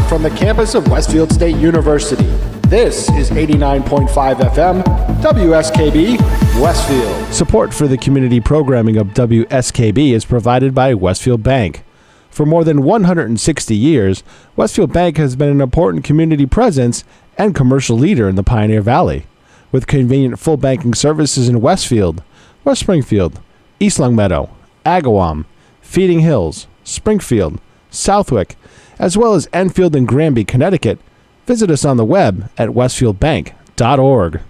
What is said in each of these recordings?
from the campus of Westfield State University. This is 89.5 FM, WSKB, Westfield. Support for the community programming of WSKB is provided by Westfield Bank. For more than 160 years, Westfield Bank has been an important community presence and commercial leader in the Pioneer Valley. With convenient full banking services in Westfield, West Springfield, East Longmeadow, Agawam, Feeding Hills, Springfield, Southwick, as well as Enfield and Granby, Connecticut, visit us on the web at westfieldbank.org.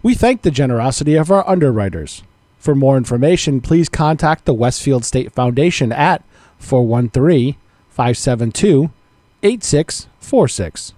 We thank the generosity of our underwriters. For more information, please contact the Westfield State Foundation at 413-572-8646.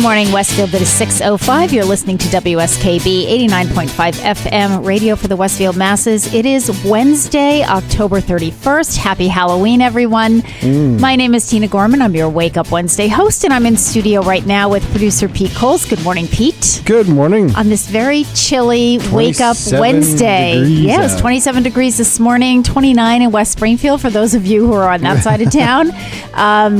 Morning, Westfield. It is 6:05. You're listening to WSKB 89.5 FM radio for the Westfield masses. It is Wednesday, October 31st. Happy Halloween, everyone. My name is Tina Gorman. I'm your Wake Up Wednesday host, and I'm in studio right now with producer Pete Coles. Good morning, Pete. Good morning. On this very chilly Wake Up Wednesday. Yes, 27 degrees this morning, 29 in West Springfield for those of you who are on that side of town.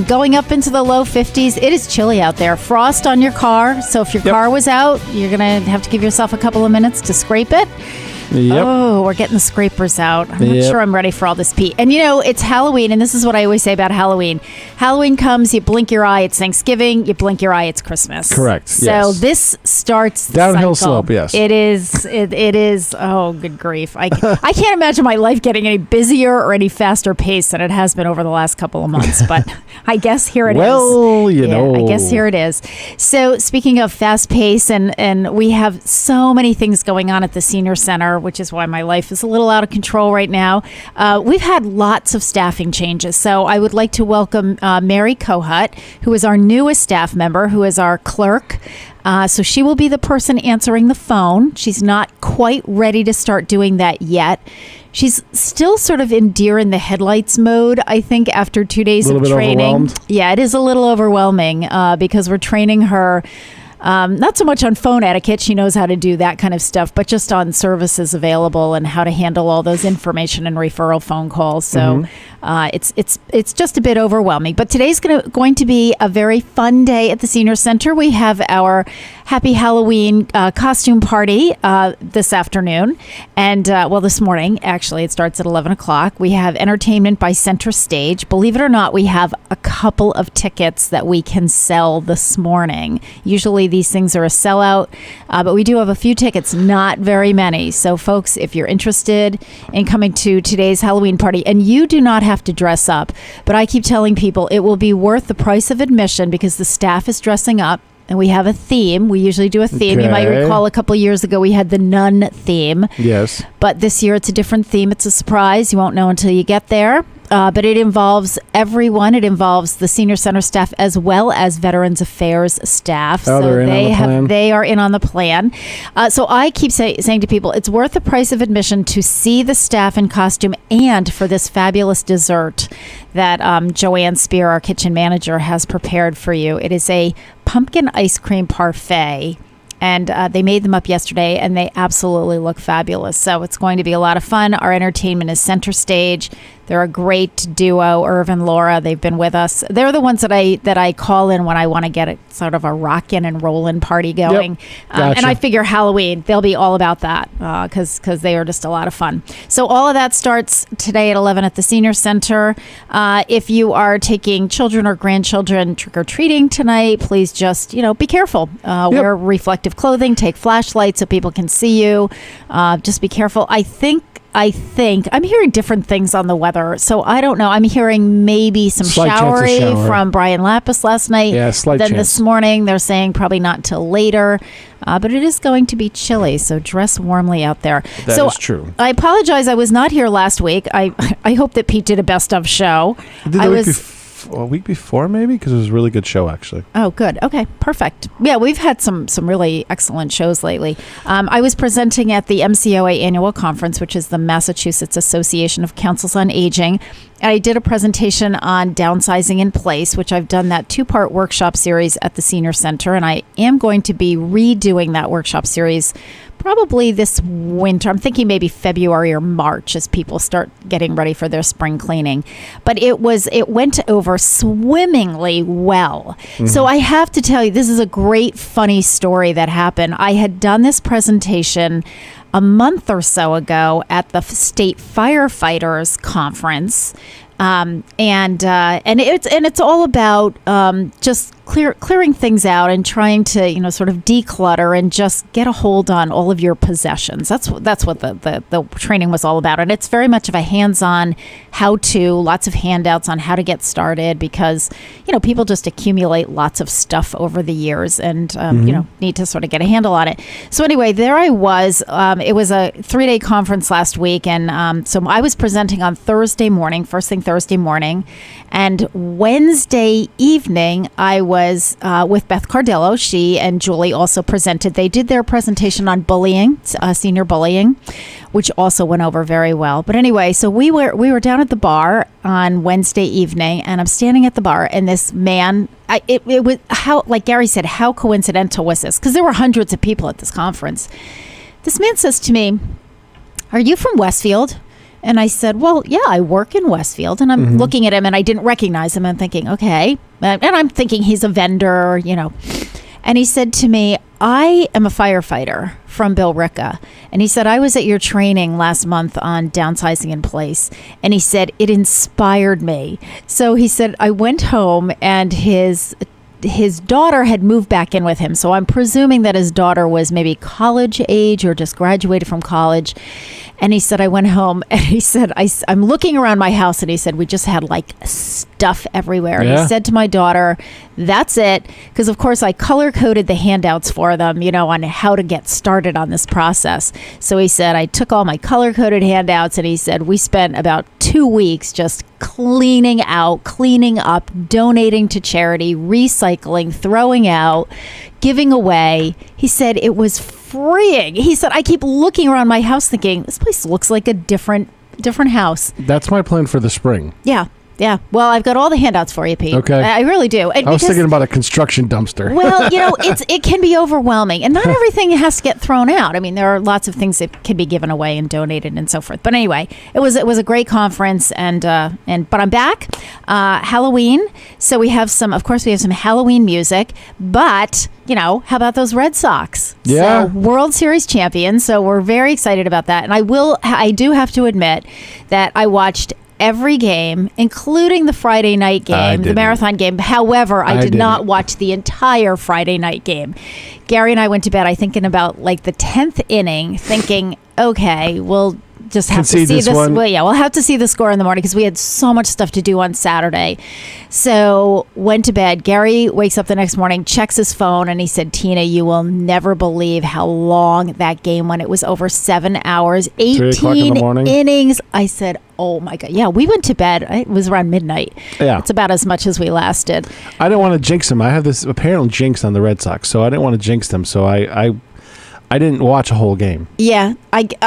Going up into the low 50s. It is chilly out there. Frost on your car, so if your car was out, you're gonna have to give yourself a couple of minutes to scrape it. Oh, we're getting the scrapers out. I'm not sure I'm ready for all this, Pete. And you know, it's Halloween, and this is what I always say about Halloween. Halloween comes, you blink your eye, it's Thanksgiving. You blink your eye, it's Christmas. Correct. So this starts the downhill cycle. slope. Yes, it is. It is. Oh, good grief! I can't imagine my life getting any busier or any faster pace than it has been over the last couple of months. But I guess here it is. Well, you know, I guess here it is. So speaking of fast pace, and we have so many things going on at the senior center, which is why my life is a little out of control right now. We've had lots of staffing changes. So I would like to welcome Mary Kohut, who is our newest staff member, who is our clerk. So she will be the person answering the phone. She's not quite ready to start doing that yet. She's still sort of in deer in the headlights mode, I think, after 2 days of training. Yeah, it is a little overwhelming because we're training her not so much on phone etiquette. She knows how to do that kind of stuff, but just on services available and how to handle all those information and referral phone calls. So it's just a bit overwhelming. But today's going to be a very fun day at the Senior Center. We have our Happy Halloween costume party this afternoon. And, this morning, actually. It starts at 11 o'clock. We have entertainment by Center Stage. Believe it or not, we have a couple of tickets that we can sell this morning. Usually these things are a sellout, but we do have a few tickets, not very many. So, folks, if you're interested in coming to today's Halloween party, and you do not have to dress up, but I keep telling people it will be worth the price of admission because the staff is dressing up. And we have a theme. We usually do a theme. Okay. You might recall a couple of years ago we had the nun theme. Yes. But this year it's a different theme. It's a surprise. You won't know until you get there. But it involves everyone. It involves the Senior Center staff as well as Veterans Affairs staff. Oh, so they are in on the plan. So I keep saying to people, it's worth the price of admission to see the staff in costume and for this fabulous dessert that Joanne Spear, our kitchen manager, has prepared for you. It is a pumpkin ice cream parfait. And they made them up yesterday, and they absolutely look fabulous. So it's going to be a lot of fun. Our entertainment is Center Stage. They're a great duo, Irv and Laura. They've been with us. They're the ones that I call in when I want to get a sort of a rockin' and rollin' party going. Yep. Gotcha. And I figure Halloween, they'll be all about that because they are just a lot of fun. So all of that starts today at 11 at the Senior Center. If you are taking children or grandchildren trick-or-treating tonight, please just, be careful. Wear reflective clothing, take flashlights so people can see you. Just be careful. I think I'm hearing different things on the weather, so I don't know. I'm hearing maybe some showery from Brian Lapis last night. Yeah, slight then chance. This morning they're saying probably not till later, but it is going to be chilly, so dress warmly out there. That is true. I apologize. I was not here last week. I hope that Pete did a best of show. A week before, maybe, because it was a really good show, actually. Oh, good. Okay, perfect. Yeah, we've had some really excellent shows lately. I was presenting at the MCOA annual conference, which is the Massachusetts Association of Councils on Aging. And I did a presentation on downsizing in place, which I've done that 2-part workshop series at the Senior Center. And I am going to be redoing that workshop series probably this winter. I'm thinking maybe February or March as people start getting ready for their spring cleaning. But it went over swimmingly well. Mm-hmm. So I have to tell you, this is a great, funny story that happened. I had done this presentation a month or so ago at the State Firefighters Conference. And it's all about just clearing things out and trying to sort of declutter and just get a hold on all of your possessions. That's what the training was all about, and it's very much of a hands-on how-to. Lots of handouts on how to get started because people just accumulate lots of stuff over the years and need to sort of get a handle on it. So anyway, there I was. It was a 3-day conference last week, and so I was presenting on Thursday morning, first thing Thursday morning, and Wednesday evening I was with Beth Cardillo. She and Julie also presented. They did their presentation on bullying, senior bullying, which also went over very well. But anyway, so we were down at the bar on Wednesday evening, and I'm standing at the bar, and this man, it was like Gary said, how coincidental was this? Because there were hundreds of people at this conference. This man says to me, "Are you from Westfield?" And I said, "Well, yeah, I work in Westfield." And I'm looking at him, and I didn't recognize him. I'm thinking, okay. And I'm thinking he's a vendor, And he said to me, "I am a firefighter from Billerica." And he said, "I was at your training last month on downsizing in place." And he said, "It inspired me." So he said, I went home, and his daughter had moved back in with him. So I'm presuming that his daughter was maybe college age or just graduated from college. And he said, I went home, and he said, I'm looking around my house, and he said, we just had like stuff everywhere. And he said to my daughter, "That's it." Because of course I color coded the handouts for them, on how to get started on this process. So he said, I took all my color coded handouts, and he said, we spent about 2 weeks just cleaning up, donating to charity, recycling, throwing out, giving away. He said it was freeing. He said, I keep looking around my house thinking, this place looks like a different house. That's my plan for the spring. Yeah. Yeah. Well, I've got all the handouts for you, Pete. Okay. I really do. And I was thinking about a construction dumpster. Well, it can be overwhelming, and not everything has to get thrown out. I mean, there are lots of things that can be given away and donated and so forth. But anyway, it was a great conference, but I'm back. Halloween. So we have some Halloween music, but how about those Red Sox? Yeah. So World Series champions. So we're very excited about that. And I do have to admit that I watched every game, including the Friday night game, the marathon game. However, I did not watch the entire Friday night game. Gary and I went to bed, I think, in about like the 10th inning, thinking, okay, we'll just have to see this one. Well, yeah, we'll have to see the score in the morning because we had so much stuff to do on Saturday. So went to bed. Gary wakes up the next morning, checks his phone, and he said, "Tina, you will never believe how long that game went. It was over 7 hours, 18 innings." I said, "Oh my God." Yeah, we went to bed. It was around midnight. Yeah. It's about as much as we lasted. I didn't want to jinx them. I have this apparent jinx on the Red Sox, so I didn't want to jinx them. So I I didn't watch a whole game. Yeah,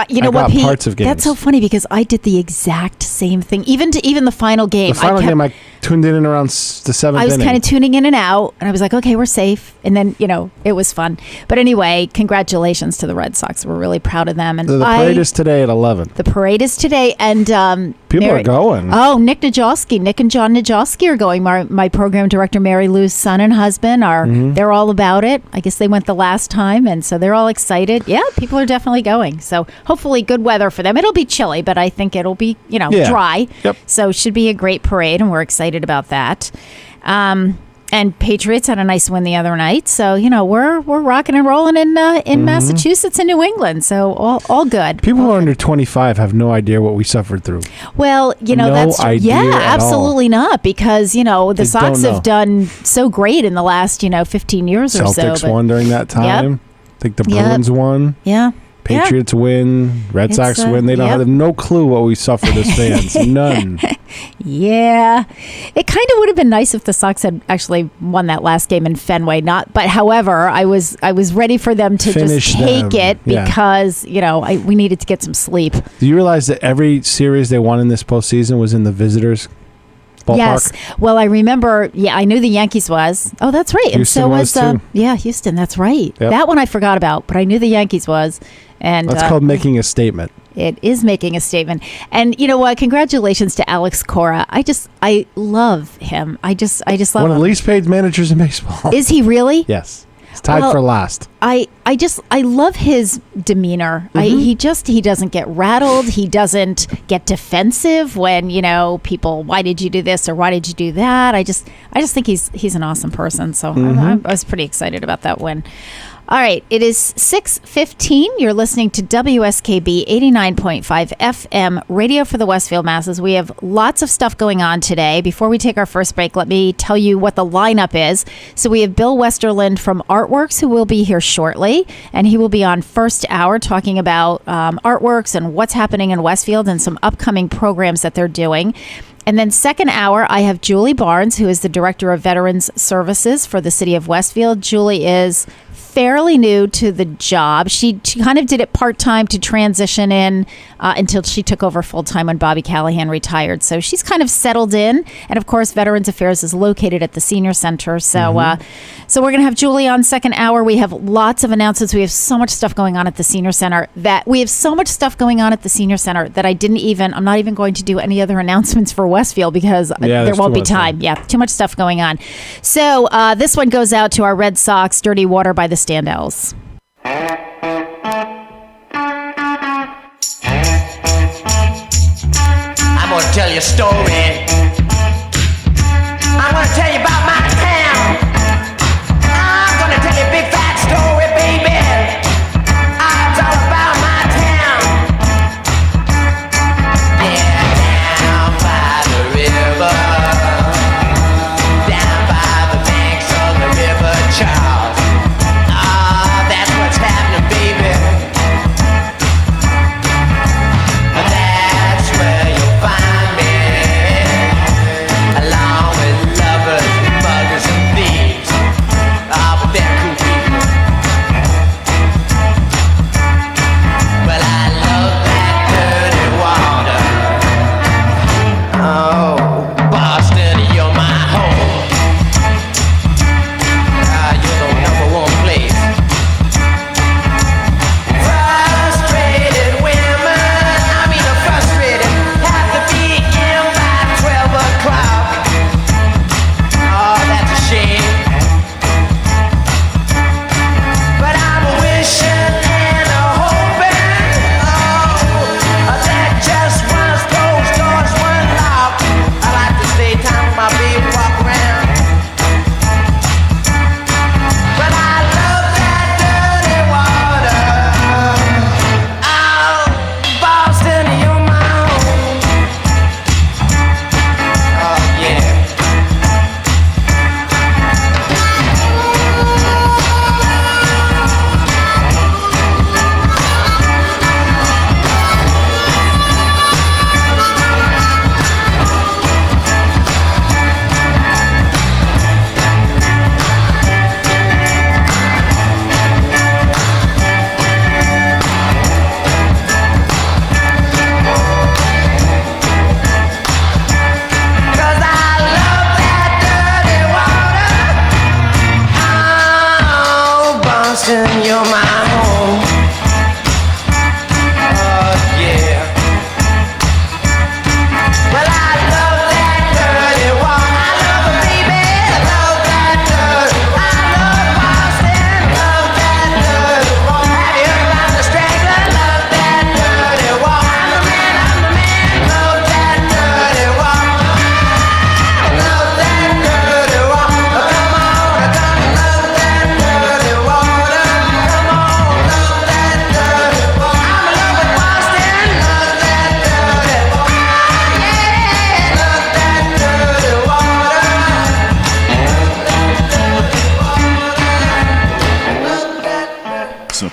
you know I what, got Pete? parts of games. That's so funny because I did the exact same thing. Even the final game. The final game, I tuned in around the seventh I was inning. kind of tuning in and out, and I was like, okay, we're safe. And then, it was fun. But anyway, congratulations to the Red Sox. We're really proud of them. And The parade is today at 11. The parade is today, and People are going. Oh, Nick and John Najowski are going. My program director, Mary Lou's son and husband they're all about it. I guess they went the last time, and so they're all excited. Yeah, people are definitely going. So hopefully good weather for them. It'll be chilly, but I think it'll be, dry. Yep. So it should be a great parade, and we're excited about that. And Patriots had a nice win the other night, so we're rocking and rolling in Massachusetts and New England. So all good. People who are under 25 have no idea what we suffered through. Well, No that's idea at all. absolutely not, because the Sox don't know. have done so great in the last 15 years or so. Celtics won during that time. I think the Bruins won. Yeah. Patriots win. Red Sox win. They don't have no clue what we suffered as fans. None. Yeah, it kind of would have been nice if the Sox had actually won that last game in Fenway. However, I was ready for them to Finish just take them. it because we needed to get some sleep. Do you realize that every series they won in this postseason was in the visitors' ballpark? Yes. Well, I remember. Yeah, I knew the Yankees was. Oh, that's right. Houston and so was too. Houston. That's right. Yep. That one I forgot about, but I knew the Yankees was. And That's called making a statement. It is making a statement. And you know what? Congratulations to Alex Cora. I love him. I just love him. One of the least paid managers in baseball. Is he really? Yes. He's tied for last. I love his demeanor. He doesn't get rattled. He doesn't get defensive when, people, why did you do this or why did you do that? I just think he's an awesome person. So I was pretty excited about that win. All right, it is 6:15. You're listening to WSKB 89.5 FM, radio for the Westfield Masses. We have lots of stuff going on today. Before we take our first break, let me tell you what the lineup is. So we have Bill Westerland from Artworks, who will be here shortly, and he will be on first hour talking about Artworks and what's happening in Westfield and some upcoming programs that they're doing. And then second hour, I have Julie Barnes, who is the Director of Veterans Services for the City of Westfield. Julie is fairly new to the job. She kind of did it part-time to transition in until she took over full-time when Bobby Callahan retired. So she's kind of settled in. And of course, Veterans Affairs is located at the Senior Center. So so we're going to have Julie on second hour. We have lots of announcements. We have so much stuff going on at the Senior Center that I'm not even going to do any other announcements for Westfield because there won't be time. Yeah, too much stuff going on. So this one goes out to our Red Sox, Dirty Water by the Standells. I'm gonna tell you a story. I'm gonna tell you about my town. I'm gonna tell you a big fat story, baby. It's all about my town. Yeah, down by the river, down by the banks of the river Charles. That's what's happening, baby. That's where you'll find me.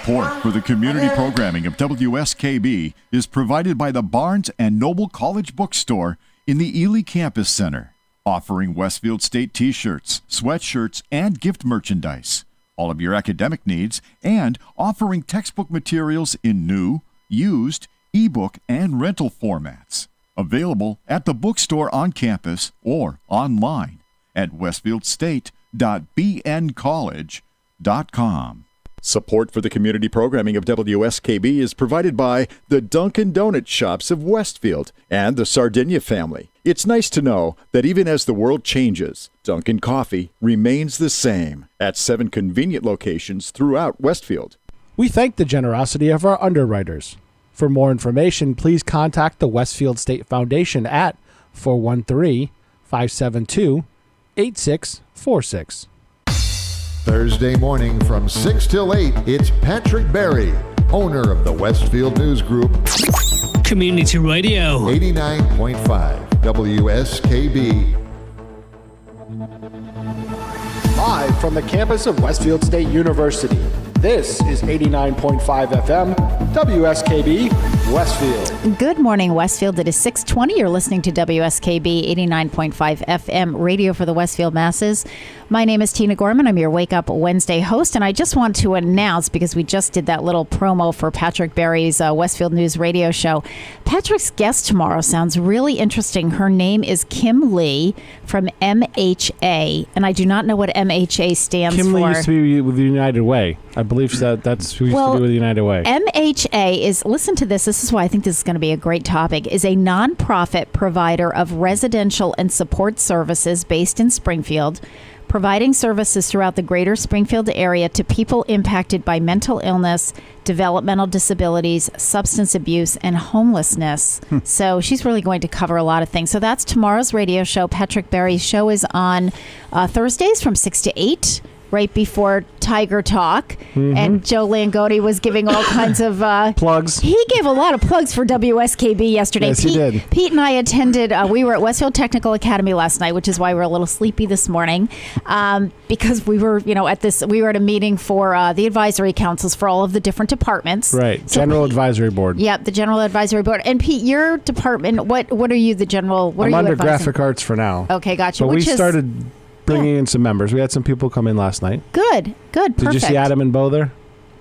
Support for the community programming of WSKB is provided by the Barnes & Noble College Bookstore in the Ely Campus Center, offering Westfield State t-shirts, sweatshirts, and gift merchandise, all of your academic needs, and offering textbook materials in new, used, ebook, and rental formats. Available at the bookstore on campus or online at westfieldstate.bncollege.com. Support for the community programming of WSKB is provided by the Dunkin' Donut Shops of Westfield and the Sardinia family. It's nice to know that even as the world changes, Dunkin' Coffee remains the same at 7 convenient locations throughout Westfield. We thank the generosity of our underwriters. For more information, please contact the Westfield State Foundation at 413-572-8646. Thursday morning from 6 till 8, it's Patrick Berry, owner of the Westfield News Group, Community Radio. 89.5 WSKB. Live from the campus of Westfield State University, this is 89.5 FM, WSKB, Westfield. Good morning, Westfield. It is 6:20. You're listening to WSKB 89.5 FM, radio for the Westfield masses. My name is Tina Gorman. I'm your Wake Up Wednesday host, and I just want to announce, because we just did that little promo for Patrick Berry's Westfield News radio show, Patrick's guest tomorrow sounds really interesting. Her name is Kim Lee from MHA, and I do not know what MHA stands for. Kim Lee used to be with the United Way. I believe that's who used to be with the United Way. MHA is, listen to this, this is why I think this is going to be a great topic, is a nonprofit provider of residential and support services based in Springfield, providing services throughout the greater Springfield area to people impacted by mental illness, developmental disabilities, substance abuse, and homelessness. So she's really going to cover a lot of things. So that's tomorrow's radio show. Patrick Berry's show is on Thursdays from 6 to 8. Right before Tiger Talk, and Joe Langotti was giving all kinds of plugs. He gave a lot of plugs for WSKB yesterday. Yes, he did. Pete and I attended. We were at Westfield Technical Academy last night, which is why we're a little sleepy this morning, because we were, we were at a meeting for the advisory councils for all of the different departments. Right, So General Pete- Advisory Board. Yep, the General Advisory Board. And Pete, your department, what are you the general? What I'm are you under advising? graphic arts for now. Okay, gotcha. But we Which is- started bringing in some members. We had some people come in last night. Good, Did perfect. you see Adam and Bo there?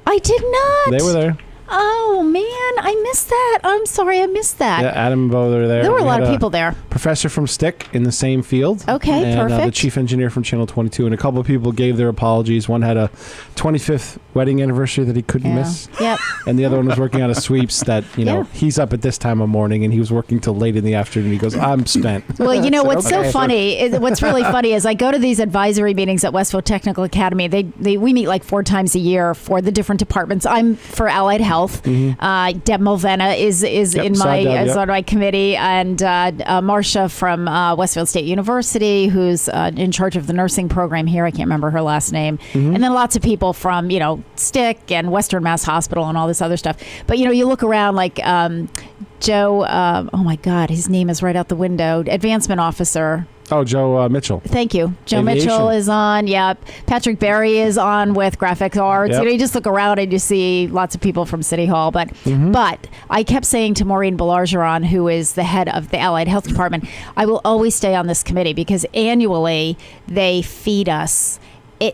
I did not. They were there. Oh man, I missed that. I'm sorry, I missed that. Yeah, Adam and Bo were there. There were a We lot had of people there. Professor from Stick in the same field. Okay, and, the perfect. chief engineer from Channel 22. And a couple of people gave their apologies. One had a 25th wedding anniversary that he couldn't miss. Yep. And the other one was working on a sweeps that, Yeah. he's up at this time of morning and he was working till late in the afternoon. He goes, I'm spent. Well, what's so okay. funny is what's really funny is I go to these advisory meetings at Westfield Technical Academy. We meet like 4 times a year for the different departments. I'm for Allied Health. Deb Mulvena is in on my committee, and Marcia from Westfield State University, who's in charge of the nursing program here. I can't remember her last name. And then lots of people from Stick and Western Mass Hospital and all this other stuff. But you look around like Joe. Oh my God, his name is right out the window. Advancement officer. Oh, Joe Mitchell. Thank you. Joe Aviation. Mitchell is on. Yep. Patrick Berry is on with graphic arts. Yep. You just look around and you see lots of people from City Hall. But I kept saying to Maureen Belargeron, who is the head of the Allied Health Department, I will always stay on this committee because annually they feed us.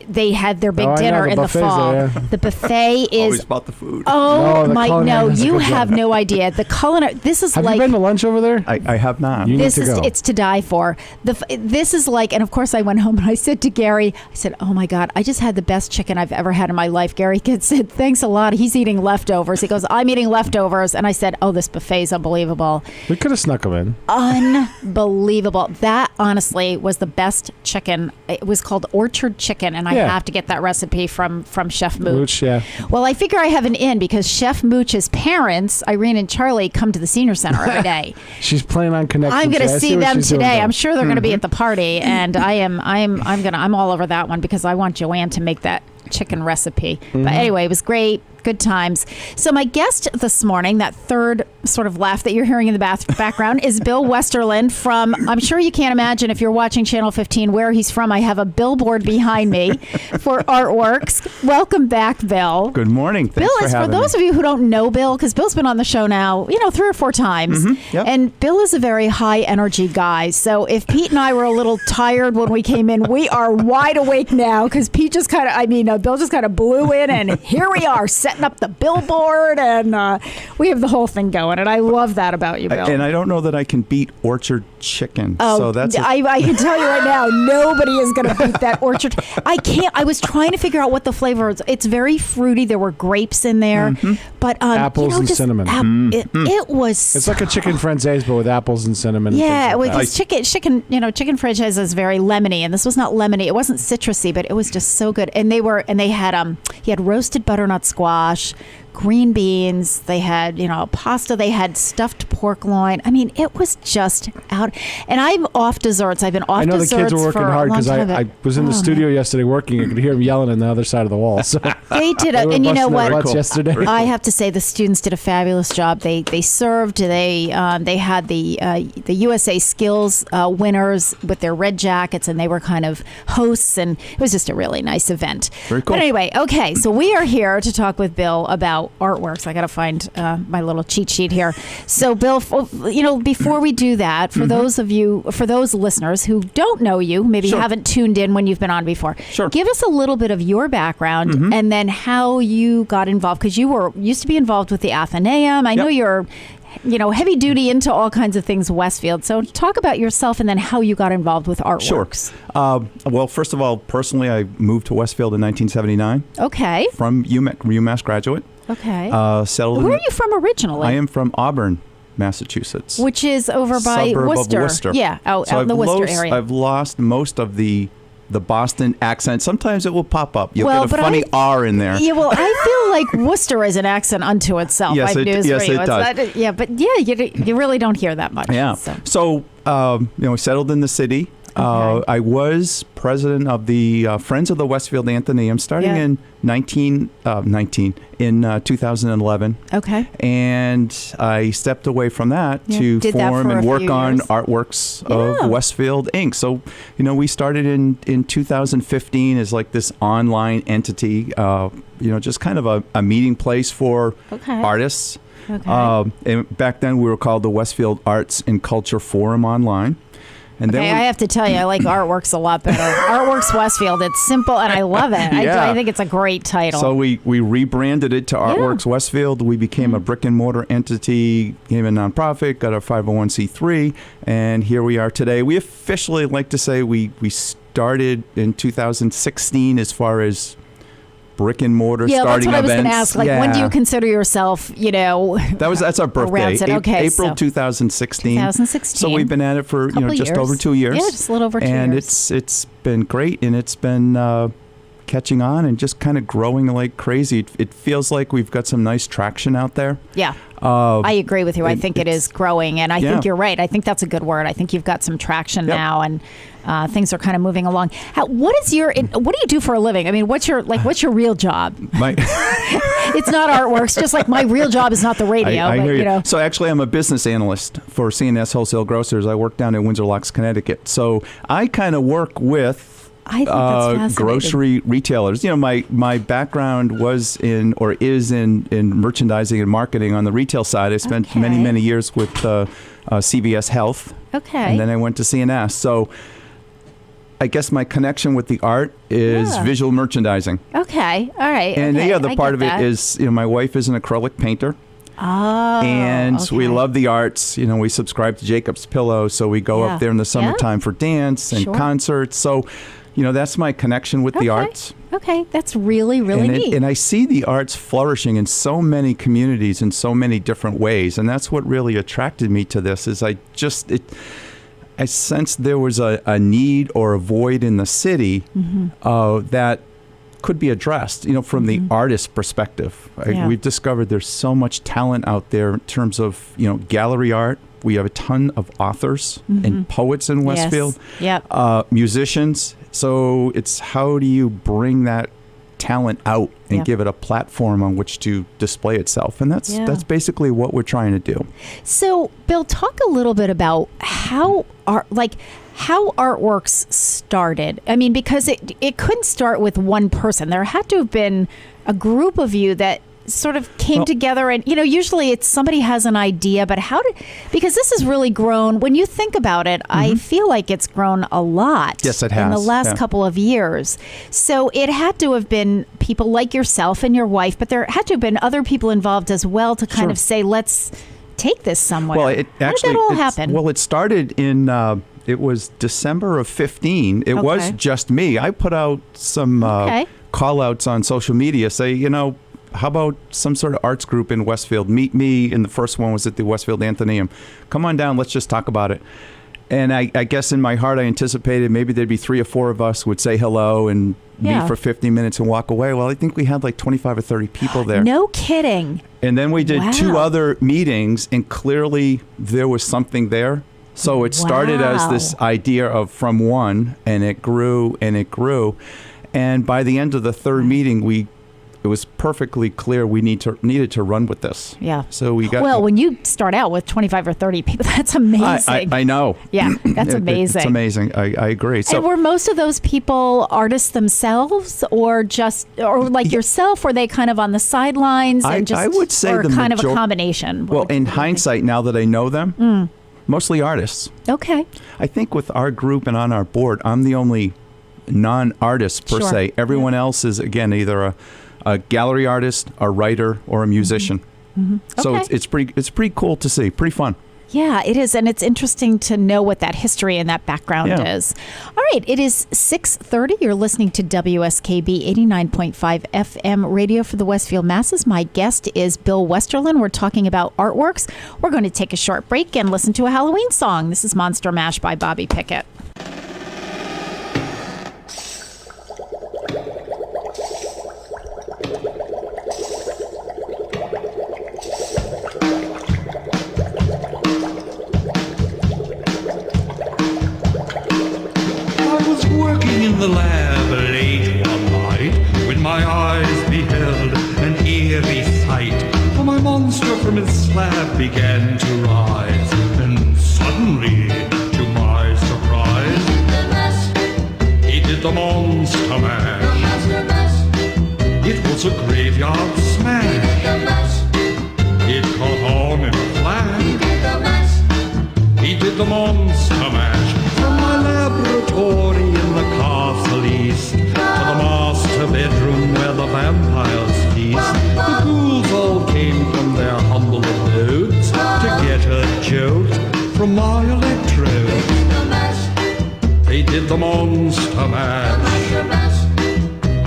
They had their big I know, dinner the in the buffet's fall. there. The buffet is Always about the food. Oh No, the my culinary no! does a You good have job. no idea. The culinary. This is Have like you been to lunch over there? I have not. You need this to is go. it's to die for. This is like, and of course I went home and I said to Gary, I said, oh my God, I just had the best chicken I've ever had in my life. Gary said, thanks a lot. He's eating leftovers. He goes, I'm eating leftovers. And I said, oh, this buffet is unbelievable. We could have snuck them in. Unbelievable. That honestly was the best chicken. It was called Orchard Chicken. And I Yeah. have to get that recipe from Chef Mooch. Mooch, yeah. Well, I figure I have an in because Chef Mooch's parents, Irene and Charlie, come to the senior center every day. She's planning on connecting. I'm going to today. I see what them she's doing today. though. I'm sure they're going to be at the party, and I'm all over that one because I want Joanne to make that chicken recipe. But anyway, it was great. Good times. So my guest this morning, that third sort of laugh that you're hearing in the background, is Bill Westerland from, I'm sure you can't imagine if you're watching Channel 15 where he's from. I have a billboard behind me for Artworks. Welcome back, Bill. Good morning. Thanks Bill is, for those me. of you who don't know Bill, because Bill's been on the show now, 3 or 4 times. Yep. And Bill is a very high energy guy. So if Pete and I were a little tired when we came in, we are wide awake now because Pete just kind of, Bill just kind of blew in, and here we are setting up the billboard, and we have the whole thing going. And I love that about you, Bill. And I don't know that I can beat Orchard Chicken. Oh, so that's I can tell you right now, nobody is going to beat that Orchard. I can't. I was trying to figure out what the flavor is. It's very fruity. There were grapes in there, but apples and cinnamon. It was. It's like a chicken francaise, but with apples and cinnamon. Yeah, and it was chicken. Chicken franchise is very lemony, and this was not lemony. It wasn't citrusy, but it was just so good. And they had he had roasted butternut squash, green beans. They had pasta. They had stuffed pork loin. I mean, it was just out. And I'm off desserts. I've been off desserts. I know the kids were working hard because I was in the studio yesterday working. I could hear them yelling on the other side of the wall. So they did it, and you know what? Cool. Yesterday, I have to say the students did a fabulous job. They served. They had the USA Skills winners with their red jackets, and they were kind of hosts, and it was just a really nice event. Very cool. But anyway, okay, so we are here to talk with Bill about Artworks. I got to find my little cheat sheet here. So, Bill, before we do that, for those listeners who don't know you, maybe haven't tuned in when you've been on before, give us a little bit of your background and then how you got involved, because you used to be involved with the Athenaeum. I know you're heavy duty into all kinds of things Westfield. So talk about yourself and then how you got involved with Artworks. Sure. Well, first of all, personally, I moved to Westfield in 1979. Okay. From UMass graduate. Okay. Settled. Where are you from originally? I am from Auburn, Massachusetts. Which is over by Suburb Worcester. Of Worcester. Yeah, out in the Worcester area. I've lost most of the Boston accent. Sometimes it will pop up. You'll get a funny R in there. Yeah, well, I feel like Worcester is an accent unto itself. Yes, it does. You really don't hear that much. Yeah. So, settled in the city. Okay. I was president of the Friends of the Westfield Athenaeum starting in 2011. Okay. And I stepped away from that to form and work on Artworks of Westfield Inc. So, we started in 2015 as like this online entity, just kind of a meeting place for artists. Okay. And back then we were called the Westfield Arts and Culture Forum Online. And then I have to tell you, I like Artworks a lot better. Artworks Westfield. It's simple, and I love it. I think it's a great title. So we rebranded it to Artworks Westfield. We became a brick and mortar entity, became a nonprofit, got our 501c3, and here we are today. We officially like to say we started in 2016 as far as brick and mortar starting events. Yeah, that's what I was going to ask. Like, when do you consider yourself, That's our birthday. April 2016. 2016. So we've been at it for, just over 2 years. Yeah, just a little over 2 years. And it's been great, and it's been catching on and just kind of growing like crazy. It feels like we've got some nice traction out there. Yeah. I agree with you. I think it is growing, and I think you're right. I think that's a good word. I think you've got some traction now, and things are kind of moving along. What do you do for a living? I mean, what's your real job? It's not Artworks. Just like my real job is not the radio. I hear you. So actually, I'm a business analyst for C&S Wholesale Grocers. I work down in Windsor Locks, Connecticut. So I kind of work with I think that's fascinating. Grocery retailers. My background was in merchandising and marketing on the retail side. I spent many years with CVS Health. Okay. And then I went to C&S. So I guess my connection with the art is visual merchandising. Okay. All right. And the other part of it is, my wife is an acrylic painter. Oh, and we love the arts. We subscribe to Jacob's Pillow, so we go up there in the summertime for dance and concerts. So, that's my connection with the arts. Okay, that's really, really neat. And I see the arts flourishing in so many communities in so many different ways, and that's what really attracted me to this. Is I sensed there was a need or a void in the city that could be addressed, from the artist perspective. We've discovered there's so much talent out there in terms of, gallery art. We have a ton of authors and poets in Westfield, musicians. So it's how do you bring that talent out and give it a platform on which to display itself. And that's basically what we're trying to do. So, Bill, talk a little bit about how artworks started. I mean, because it couldn't start with one person. There had to have been a group of you that sort of came together, and usually it's somebody has an idea, but because this has really grown. When you think about it, I feel like it's grown a lot. Yes, it has in the last couple of years. So it had to have been people like yourself and your wife, but there had to have been other people involved as well to kind of say, let's take this somewhere. Well, how did that all happen? Well, it started in it was December of 15. It was just me. I put out some call outs on social media, say, how about some sort of arts group in Westfield? Meet me. And the first one was at the Westfield Athenaeum. Come on down. Let's just talk about it. And I guess in my heart, I anticipated maybe there'd be 3 or 4 of us would say hello and meet for 50 minutes and walk away. Well, I think we had like 25 or 30 people there. No kidding. And then we did 2 other meetings, and clearly there was something there. So it started as this idea of from one, and it grew and it grew. And by the end of the 3rd meeting, it was perfectly clear we needed to run with this. Yeah. So we got. Well, when you start out with 25 or 30 people, that's amazing. I know. Yeah, that's amazing. It's amazing. I agree. So, and were most of those people artists themselves, or like yourself? Were they kind of on the sidelines? I would say or kind of a combination. Well, in hindsight, now that I know them, mostly artists. Okay. I think with our group and on our board, I'm the only non-artist per se. Everyone else is, again, either a gallery artist, a writer, or a musician. So it's pretty cool to see. Pretty fun. Yeah, it is. And it's interesting to know what that history and that background is. All right. It is 6:30. You're listening to WSKB 89.5 FM radio for the Westfield Masses. My guest is Bill Westerlin. We're talking about artworks. We're going to take a short break and listen to a Halloween song. This is Monster Mash by Bobby Pickett. In the lab late one night, when my eyes beheld an eerie sight, for my monster from his slab began to rise, and suddenly, to my surprise, he did the monster mash. It was a graveyard smash. It caught on in a flash. He did the monster mash. From my laboratory in the castle east to the master bedroom where the vampires feast, the ghouls all came from their humble abodes to get a jolt from my electrodes. They did the monster mash.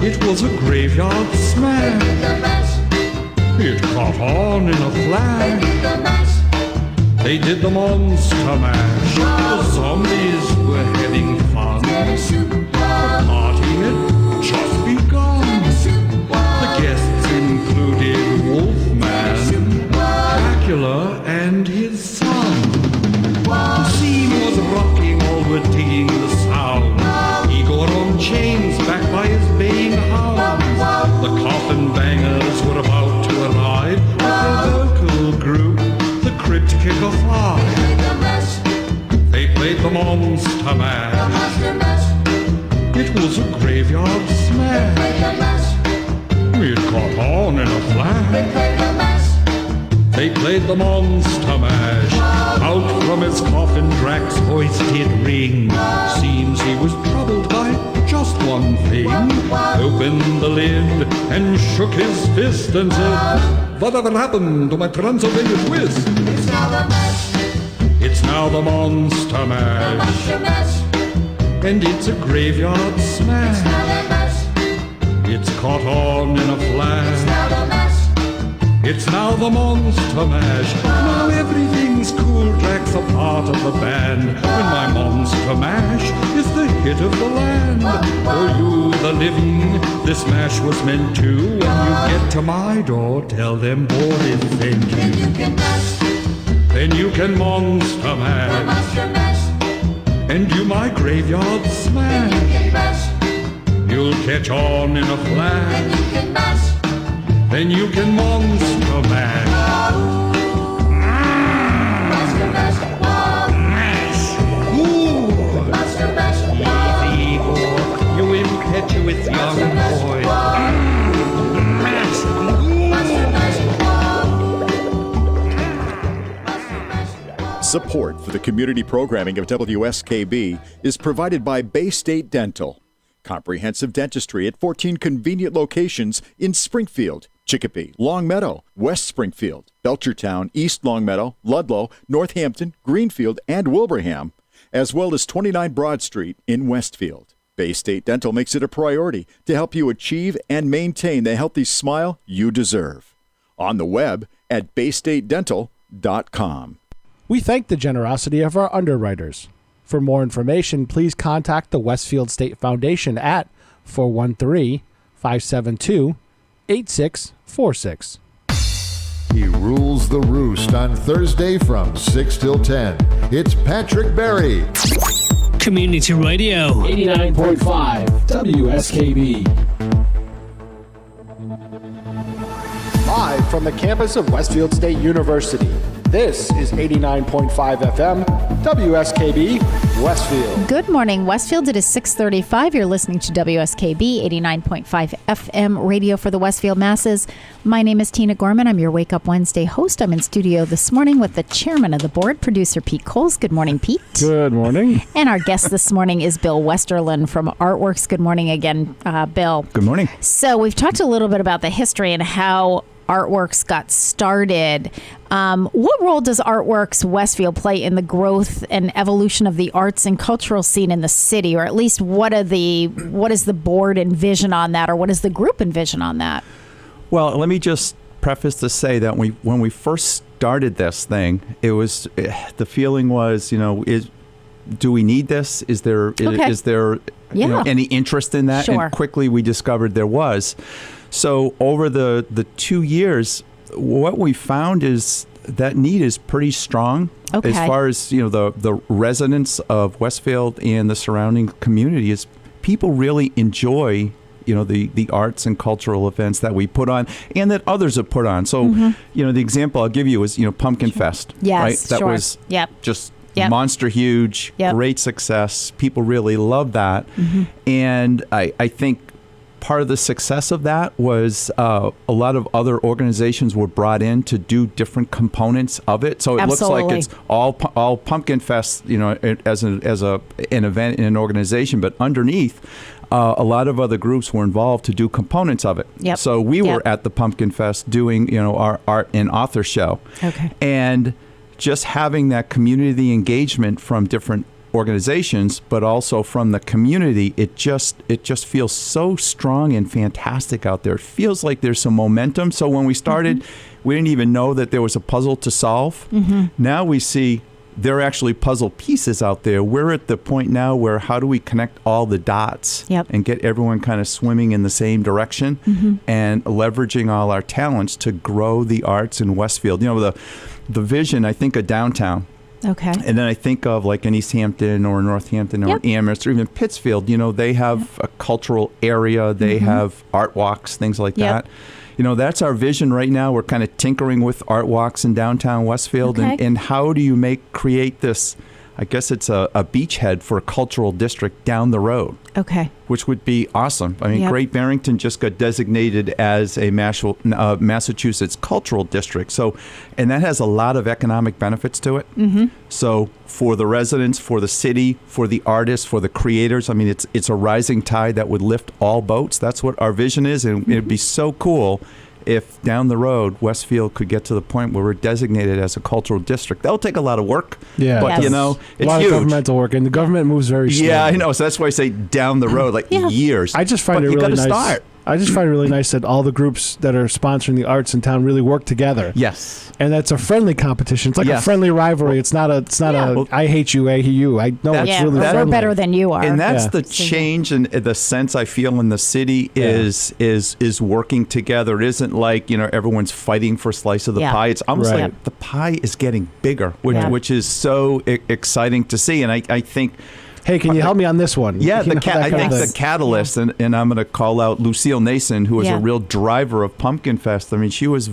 It was a graveyard smash. It caught on in a flash. They did the monster mash. The zombies were having fun. The party had just begun. The guests included Wolfman, Dracula, and his son. The scene was rocking, all were digging the sound. Igor on chains, backed by his baying hound. The coffin bangers were about to arrive with their vocal group, the Crypt Kicker 5. They played the monster mash. It was a graveyard smash. It caught on in a flash. They played the monster mash. Out from his coffin Drac's voice did ring. Seems he was troubled by just one thing. Opened the lid and shook his fist and said, "Whatever happened to my Transylvania twist?" It's now the monster mash. And it's a graveyard smash. It's caught on in a flash. It's now the monster mash. Now everything's cool. Drac's a part of the band. When my monster mash is the hit of the land. For you, the living, this mash was meant to. When you get to my door, tell them boys thank you. Then you can monster mash. And do my graveyard smash. You'll catch on in a flash. Then you can monster mash. Easy for you impetuous young boy. Support for the community programming of WSKB is provided by Bay State Dental. Comprehensive dentistry at 14 convenient locations in Springfield, Chicopee, Longmeadow, West Springfield, Belchertown, East Longmeadow, Ludlow, Northampton, Greenfield, and Wilbraham, as well as 29 Broad Street in Westfield. Bay State Dental makes it a priority to help you achieve and maintain the healthy smile you deserve. On the web at baystatedental.com. We thank the generosity of our underwriters. For more information, please contact the Westfield State Foundation at 413-572-8646. He rules the roost on Thursday from 6 till 10. It's Patrick Berry. Community Radio. 89.5 WSKB. Live from the campus of Westfield State University, this is 89.5 FM, WSKB, Westfield. Good morning, Westfield. It is 6:35. You're listening to WSKB 89.5 FM radio for the Westfield masses. My name is Tina Gorman. I'm your Wake Up Wednesday host. I'm in studio this morning with the chairman of the board, producer Pete Coles. Good morning, Pete. Good morning. And our guest this morning is Bill Westerlund from Artworks. Good morning again, Bill. Good morning. So we've talked a little bit about the history and how Artworks got started. What role does Artworks Westfield play in the growth and evolution of the arts and cultural scene in the city, or at least what does the board envision on that, or what does the group envision on that? Well, let me just preface to say that when we first started this thing, it was the feeling was, do we need this? Is there any interest in that? Sure. And quickly we discovered there was. So over the 2 years, what we found is that need is pretty strong. Okay. As far as the residents of Westfield and the surrounding community, is people really enjoy the arts and cultural events that we put on and that others have put on. So the example I'll give you is Pumpkin Fest. Yes, right? That sure. was just Yep. monster huge, Yep. great success. People really loved that, and I think part of the success of that was a lot of other organizations were brought in to do different components of it. So it Absolutely. looks like it's all Pumpkin Fest, as an event in an organization, but underneath, a lot of other groups were involved to do components of it. Yep. So we were at the Pumpkin Fest doing, our art and author show. Okay. And just having that community engagement from different organizations, but also from the community, it just feels so strong and fantastic out there. It feels like there's some momentum. So when we started, we didn't even know that there was a puzzle to solve. Now we see there are actually puzzle pieces out there. We're at the point now where how do we connect all the dots and get everyone kind of swimming in the same direction and leveraging all our talents to grow the arts in Westfield. The vision, I think, of downtown. Okay. And then I think of like in East Hampton or Northampton or Amherst or even Pittsfield, they have a cultural area. They have art walks, things like that. That's our vision right now. We're kind of tinkering with art walks in downtown Westfield. Okay. And how do you create this, I guess it's a beachhead for a cultural district down the road. Okay. Which would be awesome. I mean, Great Barrington just got designated as a Massachusetts cultural district. So, and that has a lot of economic benefits to it. So for the residents, for the city, for the artists, for the creators, I mean, it's a rising tide that would lift all boats. That's what our vision is. And it'd be so cool if down the road Westfield could get to the point where we're designated as a cultural district. That'll take a lot of work. Yeah. But Yes. it's a lot huge. of governmental work, and the government moves very slowly. Yeah, I know. So that's why I say down the road, like years. I just find But it you really gotta nice. start. I just find it really nice that all the groups that are sponsoring the arts in town really work together. Yes. And that's a friendly competition. It's like a Yes. friendly rivalry. It's not a I hate you, I hate you. I know it's really we're friendly. better than you are. And that's Yeah. the change and the sense I feel in the city is working together. It isn't like, everyone's fighting for a slice of the pie. It's almost Right. like the pie is getting bigger, which is so exciting to see. And I think Hey, can you help me on this one? Yeah, You know, I that kind think of the thing. catalyst, and I'm going to call out Lucille Nason, who was Yeah. a real driver of Pumpkin Fest. I mean, she was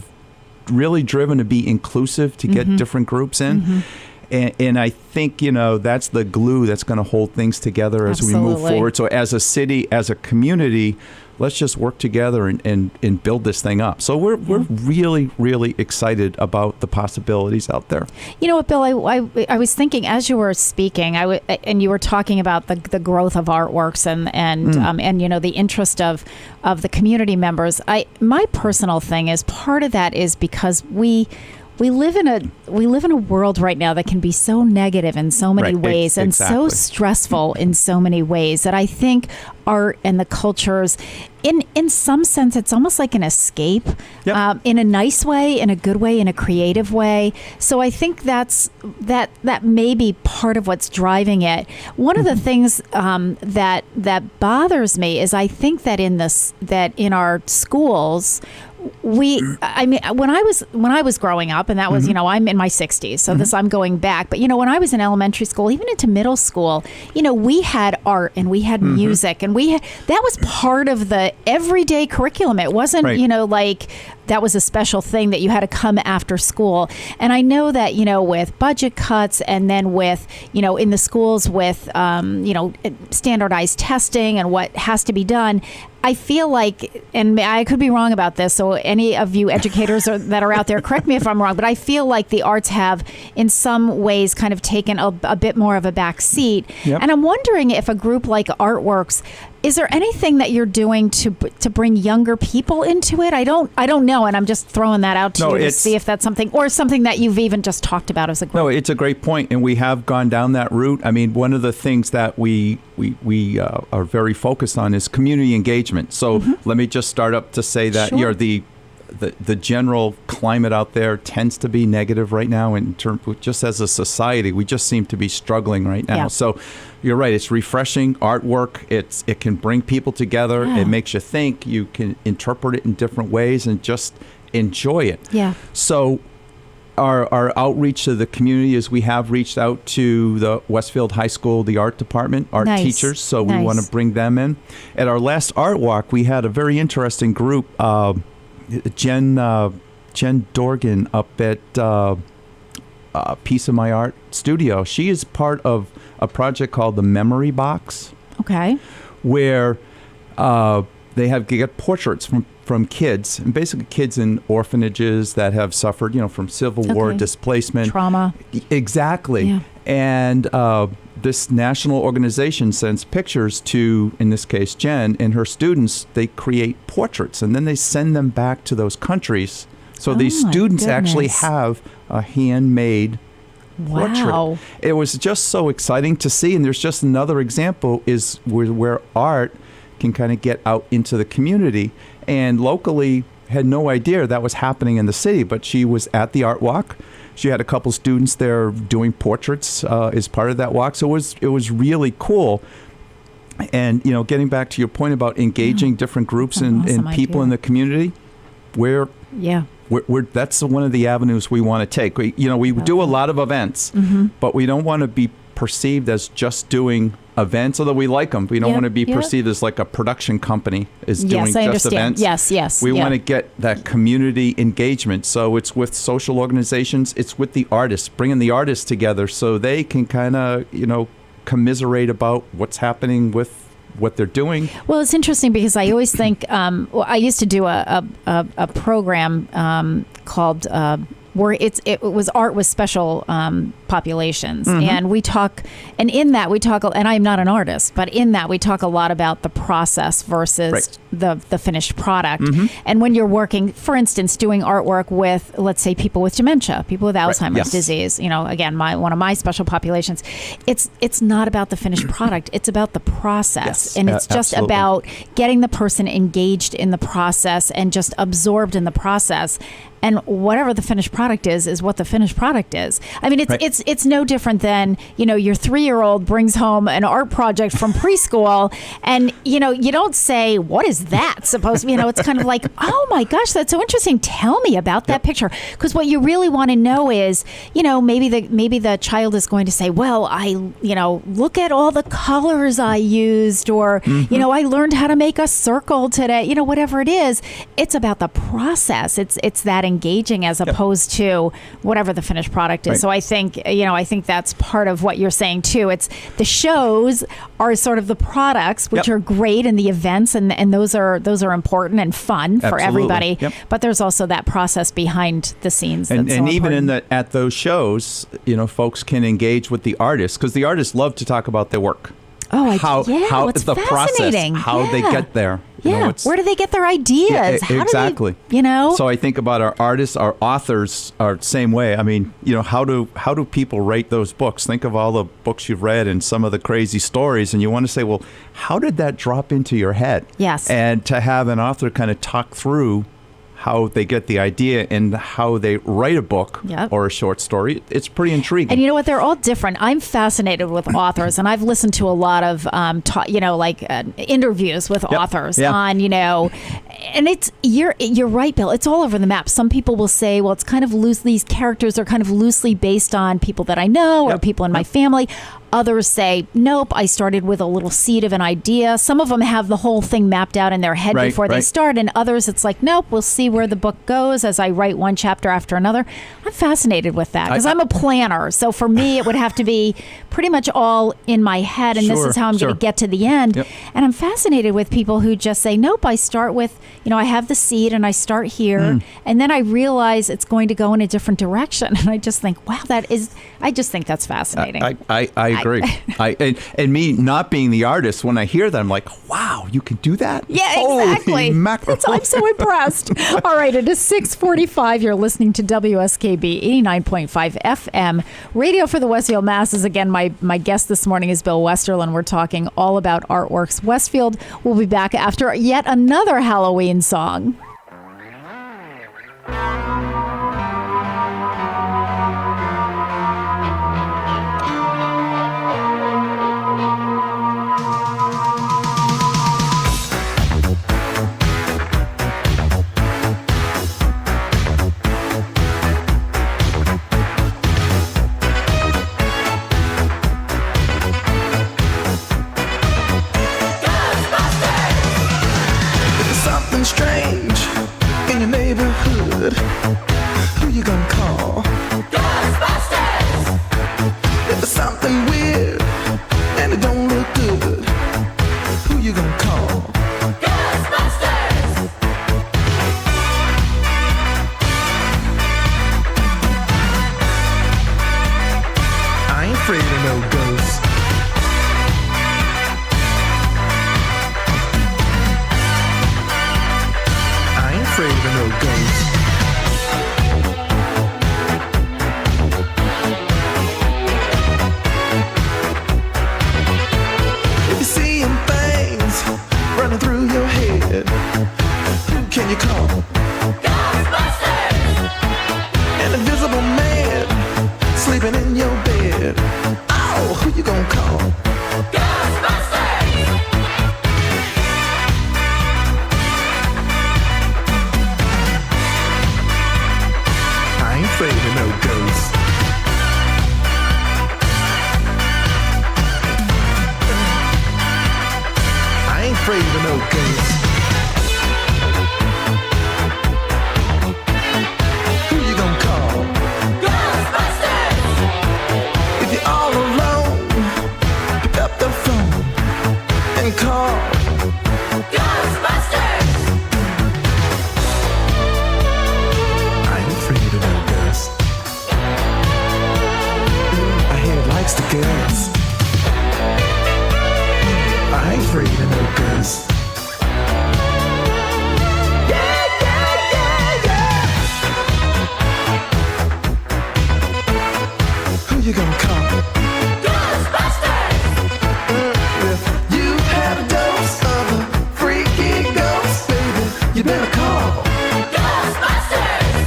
really driven to be inclusive, to get different groups in. And I think, that's the glue that's going to hold things together as we move Absolutely. forward. So as a city, as a community, let's just work together and build this thing up. So we're really, really excited about the possibilities out there. You know what, Bill? I was thinking as you were speaking, and you were talking about the growth of artworks and the interest of the community members. My personal thing is part of that is because we live in a world right now that can be so negative in so many Right, ways and so exactly. stressful in so many ways that I think art and the cultures, in some sense, it's almost like an escape, Yep. in a nice way, in a good way, in a creative way. So I think that may be part of what's driving it. One of the things that bothers me is I think that in our schools. When I was growing up, and that was, I'm in my 60s, so I'm going back. But, when I was in elementary school, even into middle school, we had art and we had music and that was part of the everyday curriculum. It wasn't, Right. like that was a special thing that you had to come after school. And I know that, with budget cuts and then with, in the schools with, standardized testing and what has to be done, I feel like, and I could be wrong about this, so any of you educators that are out there, correct me if I'm wrong, but I feel like the arts have, in some ways, kind of taken a bit more of a back seat. Yep. And I'm wondering if a group like Artworks, is there anything that you're doing to bring younger people into it? I don't know, and I'm just throwing that out to you to see if that's something that you've even just talked about as a group. No, it's a great point, and we have gone down that route. I mean, one of the things that we are very focused on is community engagement. So let me just start up to say that Sure. the general climate out there tends to be negative right now just as a society. We just seem to be struggling right now. Yeah. So you're right. It's refreshing artwork. It can bring people together. Yeah. It makes you think. You can interpret it in different ways and just enjoy it. Yeah. So our outreach to the community is we have reached out to the Westfield High School, the art department, art Nice. teachers. So we Nice. want to bring them in. At our last art walk, we had a very interesting group. Jen Dorgan up at Piece of My Art Studio. She is part of a project called the Memory Box, Okay. where they get portraits from kids, and basically kids in orphanages that have suffered, from Civil War, Okay. displacement. Trauma. Exactly. Yeah. And this national organization sends pictures to, in this case, Jen and her students. They create portraits, and then they send them back to those countries. So these my students actually goodness. have a handmade portrait. Wow. It was just so exciting to see, and there's just another example is where art can kind of get out into the community. And locally, had no idea that was happening in the city, but she was at the art walk. She had a couple students there doing portraits as part of that walk, so it was really cool. And getting back to your point about engaging different groups That's an and awesome people idea. in the community, we're that's one of the avenues we want to take. We do a lot of events, but we don't want to be perceived as just doing events, although we like them. We don't want to be perceived as like a production company is doing Yes, I just understand. events. Yes. We want to get that community engagement. So it's with social organizations, it's with the artists, bringing the artists together so they can kind of, commiserate about what's happening with what they're doing. Well, it's interesting because I always think I used to do a program called where it was art with special populations, and we talk, and in that we talk, and I'm not an artist, but in that we talk a lot about the process versus Right. the finished product. And when you're working, for instance, doing artwork with, let's say, people with dementia, people with Alzheimer's Yes. disease, again, one of my special populations, it's not about the finished product, it's about the process. Yes, And it's just absolutely. about getting the person engaged in the process and just absorbed in the process. And whatever the finished product is what the finished product is. I mean, Right. it's no different than, your 3-year-old brings home an art project from preschool, and you don't say, what is is that supposed to be? It's kind of like, oh my gosh, that's so interesting. Tell me about that picture. Because what you really want to know is, maybe the child is going to say, well, I look at all the colors I used, or, I learned how to make a circle today, whatever it is. It's about the process. It's that engaging as opposed to whatever the finished product is. Right. So I think that's part of what you're saying too. It's the shows are sort of the products, which are great, and the events, and those are important and fun for everybody. Yep. But there's also that process behind the scenes. And that's so even important. at those shows, folks can engage with the artists, because the artists love to talk about their work. How it's the fascinating. process, how they get there. Where do they get their ideas? How exactly. do they, So I think about our artists, our authors are the same way. I mean, how do people write those books? Think of all the books you've read and some of the crazy stories, and you want to say, well, how did that drop into your head? Yes. And to have an author kind of talk through how they get the idea and how they write a book or a short story, it's pretty intriguing. And you know what? They're all different. I'm fascinated with authors, and I've listened to a lot of, interviews with authors on, and it's you're right, Bill. It's all over the map. Some people will say, well, it's kind of loose. These characters are kind of loosely based on people that I know or people in my family. Others say, nope, I started with a little seed of an idea. Some of them have the whole thing mapped out in their head before they start. And others, it's like, nope, we'll see where the book goes as I write one chapter after another. I'm fascinated with that because I'm a planner. So for me, it would have to be pretty much all in my head. And this is how I'm going to get to the end. Yep. And I'm fascinated with people who just say, nope, I start with, I have the seed and I start here. And then I realize it's going to go in a different direction. And I just think, wow, I just think that's fascinating. I agree. And me not being the artist, when I hear that, I'm like, wow, you can do that? Yeah, Holy exactly. mackerel. I'm so impressed. All right, it is 6:45. You're listening to WSKB 89.5 FM. Radio for the Westfield Masses. Again, my guest this morning is Bill Westerlund. We're talking all about Artworks Westfield. We'll be back after yet another Halloween song. Strange in your neighborhood. Who you gonna call? Ghostbusters! If there's something weird and it don't look good, who you gonna call? Ghostbusters! I ain't afraid of no ghosts. Afraid of no ghosts. If you're seeing things running through your head, who can you call? Ghostbusters! An invisible man sleeping in your bed. Oh, who you gonna call? Ghostbusters! Afraid of no ghosts. I ain't afraid of no ghosts. Who you gonna call? Ghostbusters! If you're all alone, pick up the phone and call Ghostbusters! I ain't afraid of no ghosts. I hear it likes the girls. I ain't afraid of no ghosts. Yeah, yeah, yeah, yeah. Who you gonna call? Ghostbusters! If you had a dose of a freaky ghost, baby, you better call Ghostbusters!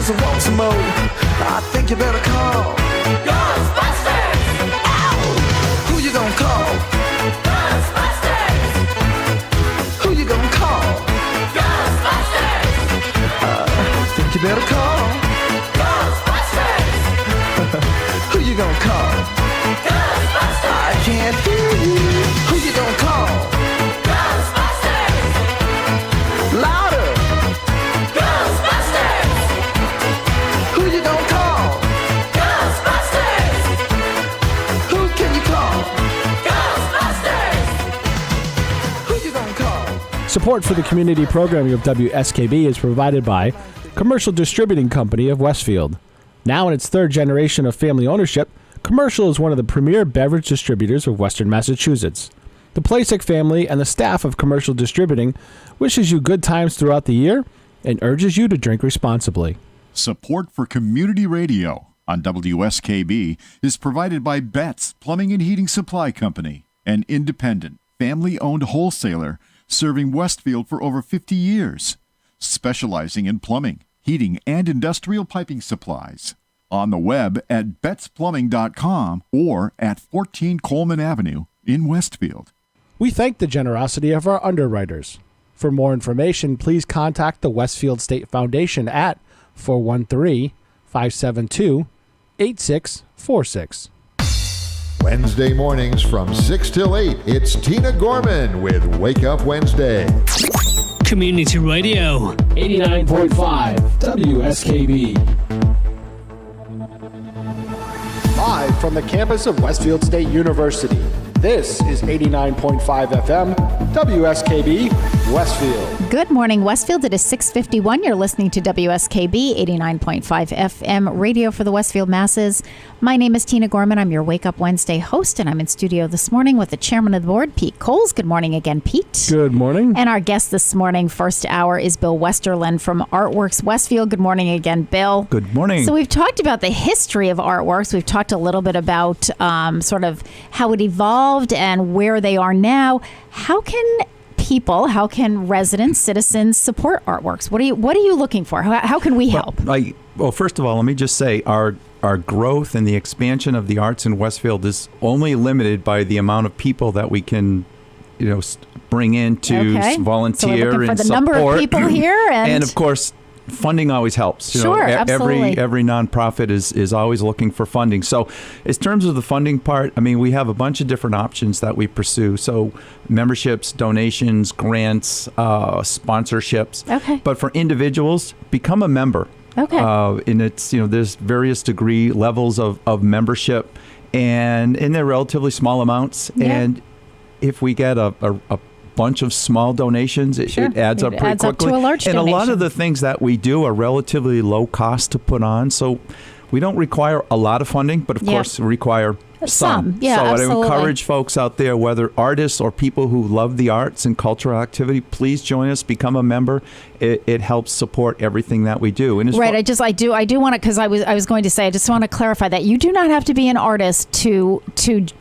'cause I want some more. I think you better call Ghostbusters! Ow! Who you gonna call? Ghostbusters! Who you gonna call? Ghostbusters! I think you better call Ghostbusters! Who you gonna call? Ghostbusters! I can't hear you. Who you gonna call? Ghostbusters! Louder! Ghostbusters! Who you gonna call? Ghostbusters! Who can you call? Ghostbusters! Who you gonna call? Support for the community programming of WSKB is provided by Commercial Distributing Company of Westfield. Now in its third generation of family ownership, Commercial is one of the premier beverage distributors of Western Massachusetts. The Plasek family and the staff of Commercial Distributing wishes you good times throughout the year and urges you to drink responsibly. Support for community radio on WSKB is provided by Betts Plumbing and Heating Supply Company, an independent, family-owned wholesaler serving Westfield for over 50 years, specializing in plumbing, heating, and industrial piping supplies. On the web at bettsplumbing.com or at 14 Coleman Avenue in Westfield. We thank the generosity of our underwriters. For more information, please contact the Westfield State Foundation at 413-572-8646. Wednesday mornings from 6 till 8, it's Tina Gorman with Wake Up Wednesday. Community Radio. 89.5 WSKB. Live from the campus of Westfield State University, this is 89.5 FM, WSKB, Westfield. Good morning, Westfield. It is 6:51. You're listening to WSKB 89.5 FM radio for the Westfield masses. My name is Tina Gorman. I'm your Wake Up Wednesday host, and I'm in studio this morning with the chairman of the board, Pete Coles. Good morning again, Pete. Good morning. And our guest this morning, first hour, is Bill Westerland from Artworks Westfield. Good morning again, Bill. Good morning. So we've talked about the history of Artworks. We've talked a little bit about sort of how it evolved and where they are now. How can residents, citizens support Artworks? What are you looking for? How can we help? Well, first of all, let me just say our growth and the expansion of the arts in Westfield is only limited by the amount of people that we can, bring in to volunteer so we're looking for and the support. number of people here, and of course, funding always helps. Sure, absolutely. Every nonprofit is always looking for funding. So, in terms of the funding part, we have a bunch of different options that we pursue. So, memberships, donations, grants, sponsorships. Okay. But for individuals, become a member. Okay. And it's there's various degree levels of membership, and they're relatively small amounts. Yeah. And if we get a bunch of small donations, it adds up pretty quickly. Up to a large and donation. a lot of the things that we do are relatively low cost to put on, so we don't require a lot of funding, but of course require some. Yeah, so absolutely. I'd encourage folks out there, whether artists or people who love the arts and cultural activity, please join us, become a member. It helps support everything that we do. And right. I do want to, because I was going to say, I just want to clarify that you do not have to be an artist to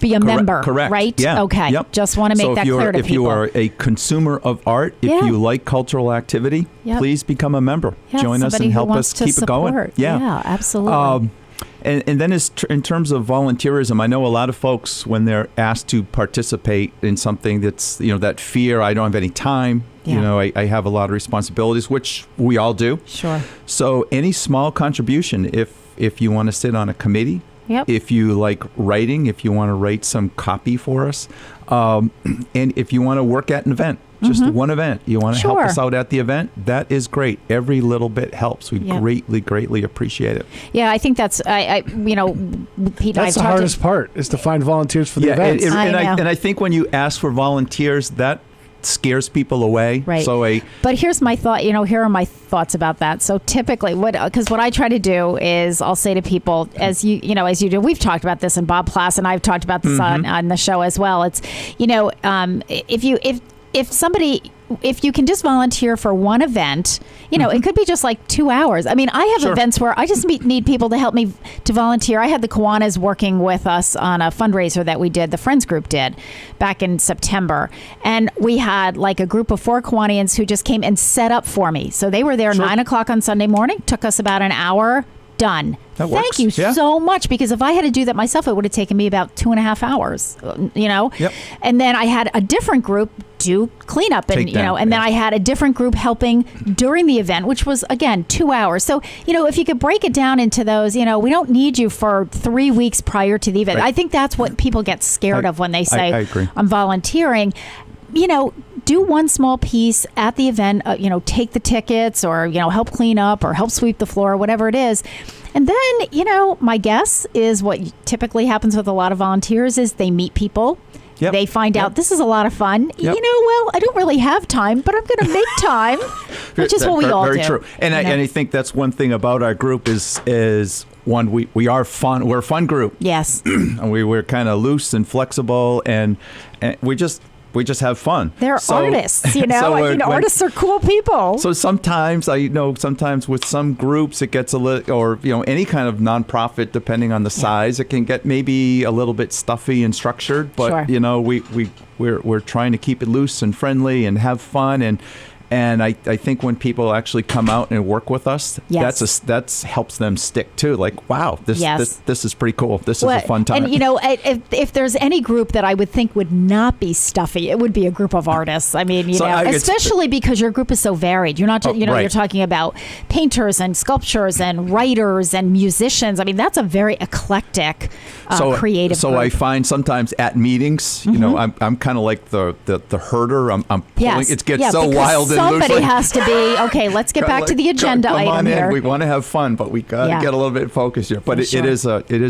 be a member. Correct. Right? Yeah. Okay. Yep. Just want to make that clear to people. If you are a consumer of art, if you like cultural activity, please become a member. Join us and help us keep it going. Yeah, absolutely. And then in terms of volunteerism, I know a lot of folks, when they're asked to participate in something that's, that fear, I don't have any time, I have a lot of responsibilities, which we all do. Sure. So any small contribution, if you want to sit on a committee, Yep. if you like writing, if you want to write some copy for us, and if you want to work at an event, just one event, you want to help us out at the event, that is great. Every little bit helps. We greatly appreciate it. Yeah, I think that's, Pete, that's the hardest part, is to find volunteers for the events. And I think when you ask for volunteers, that scares people away. Right. So but here's my thought, here are my thoughts about that. So typically because what I try to do is I'll say to people, as you do, we've talked about this, and Bob Plass and I've talked about this on the show as well. It's, if somebody if you can just volunteer for one event, it could be just like 2 hours. I mean, I have events where I just need people to help me to volunteer. I had the Kiwanis working with us on a fundraiser that we did, the Friends Group did back in September. And we had like a group of 4 Kiwanians who just came and set up for me. So they were there 9 o'clock on Sunday morning, took us about an hour. Done. Thank you so much, because if I had to do that myself, it would have taken me about 2.5 hours, Yep. And then I had a different group do cleanup and, then I had a different group helping during the event, which was, again, 2 hours. So, if you could break it down into those, we don't need you for 3 weeks prior to the event. Right. I think that's what people get scared of when they say, I agree. I'm volunteering. Do one small piece at the event, take the tickets or, help clean up or help sweep the floor, whatever it is. And then, my guess is what typically happens with a lot of volunteers is they meet people. Yep. They find out this is a lot of fun. Yep. I don't really have time, but I'm going to make time, which is what we all do. Very true. And I think that's one thing about our group is one, we are fun. We're a fun group. Yes. And we're kind of loose and flexible, and we just have fun. They're artists, artists are cool people. So sometimes sometimes with some groups it gets a little, or any kind of nonprofit, depending on the size, it can get maybe a little bit stuffy and structured. But we're trying to keep it loose and friendly and have fun, and I think when people actually come out and work with us, that's helps them stick too. Like, wow, this is pretty cool. This is a fun time. And if there's any group that I would think would not be stuffy, it would be a group of artists. I mean, especially because your group is so varied. You're not just, you're talking about painters and sculptors and writers and musicians. I mean, that's a very eclectic, creative. So group. I find sometimes at meetings, I'm kind of like the herder. I'm pulling. Yes. It gets so wild. Somebody has to be, okay, let's get back to the agenda come item on in. here. We want to have fun, but we got to get a little bit focused here. But it is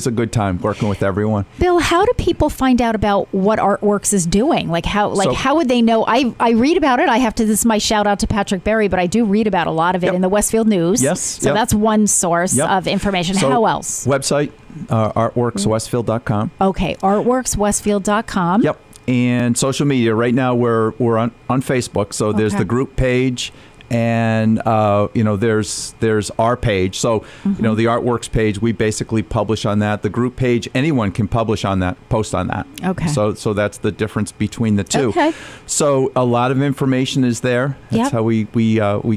a good time working with everyone. Bill, how do people find out about what Artworks is doing? How would they know? I read about it. This is my shout out to Patrick Berry, but I do read about a lot of it in the Westfield News. Yes. So that's one source of information. So how else? Website, artworkswestfield.com. Okay, artworkswestfield.com. Yep. And social media. Right now we're on Facebook. So there's the group page, and there's our page. So the Artworks page, we basically publish on that. The group page, anyone can publish on that, post on that. Okay. So that's the difference between the two. Okay. So a lot of information is there. That's how we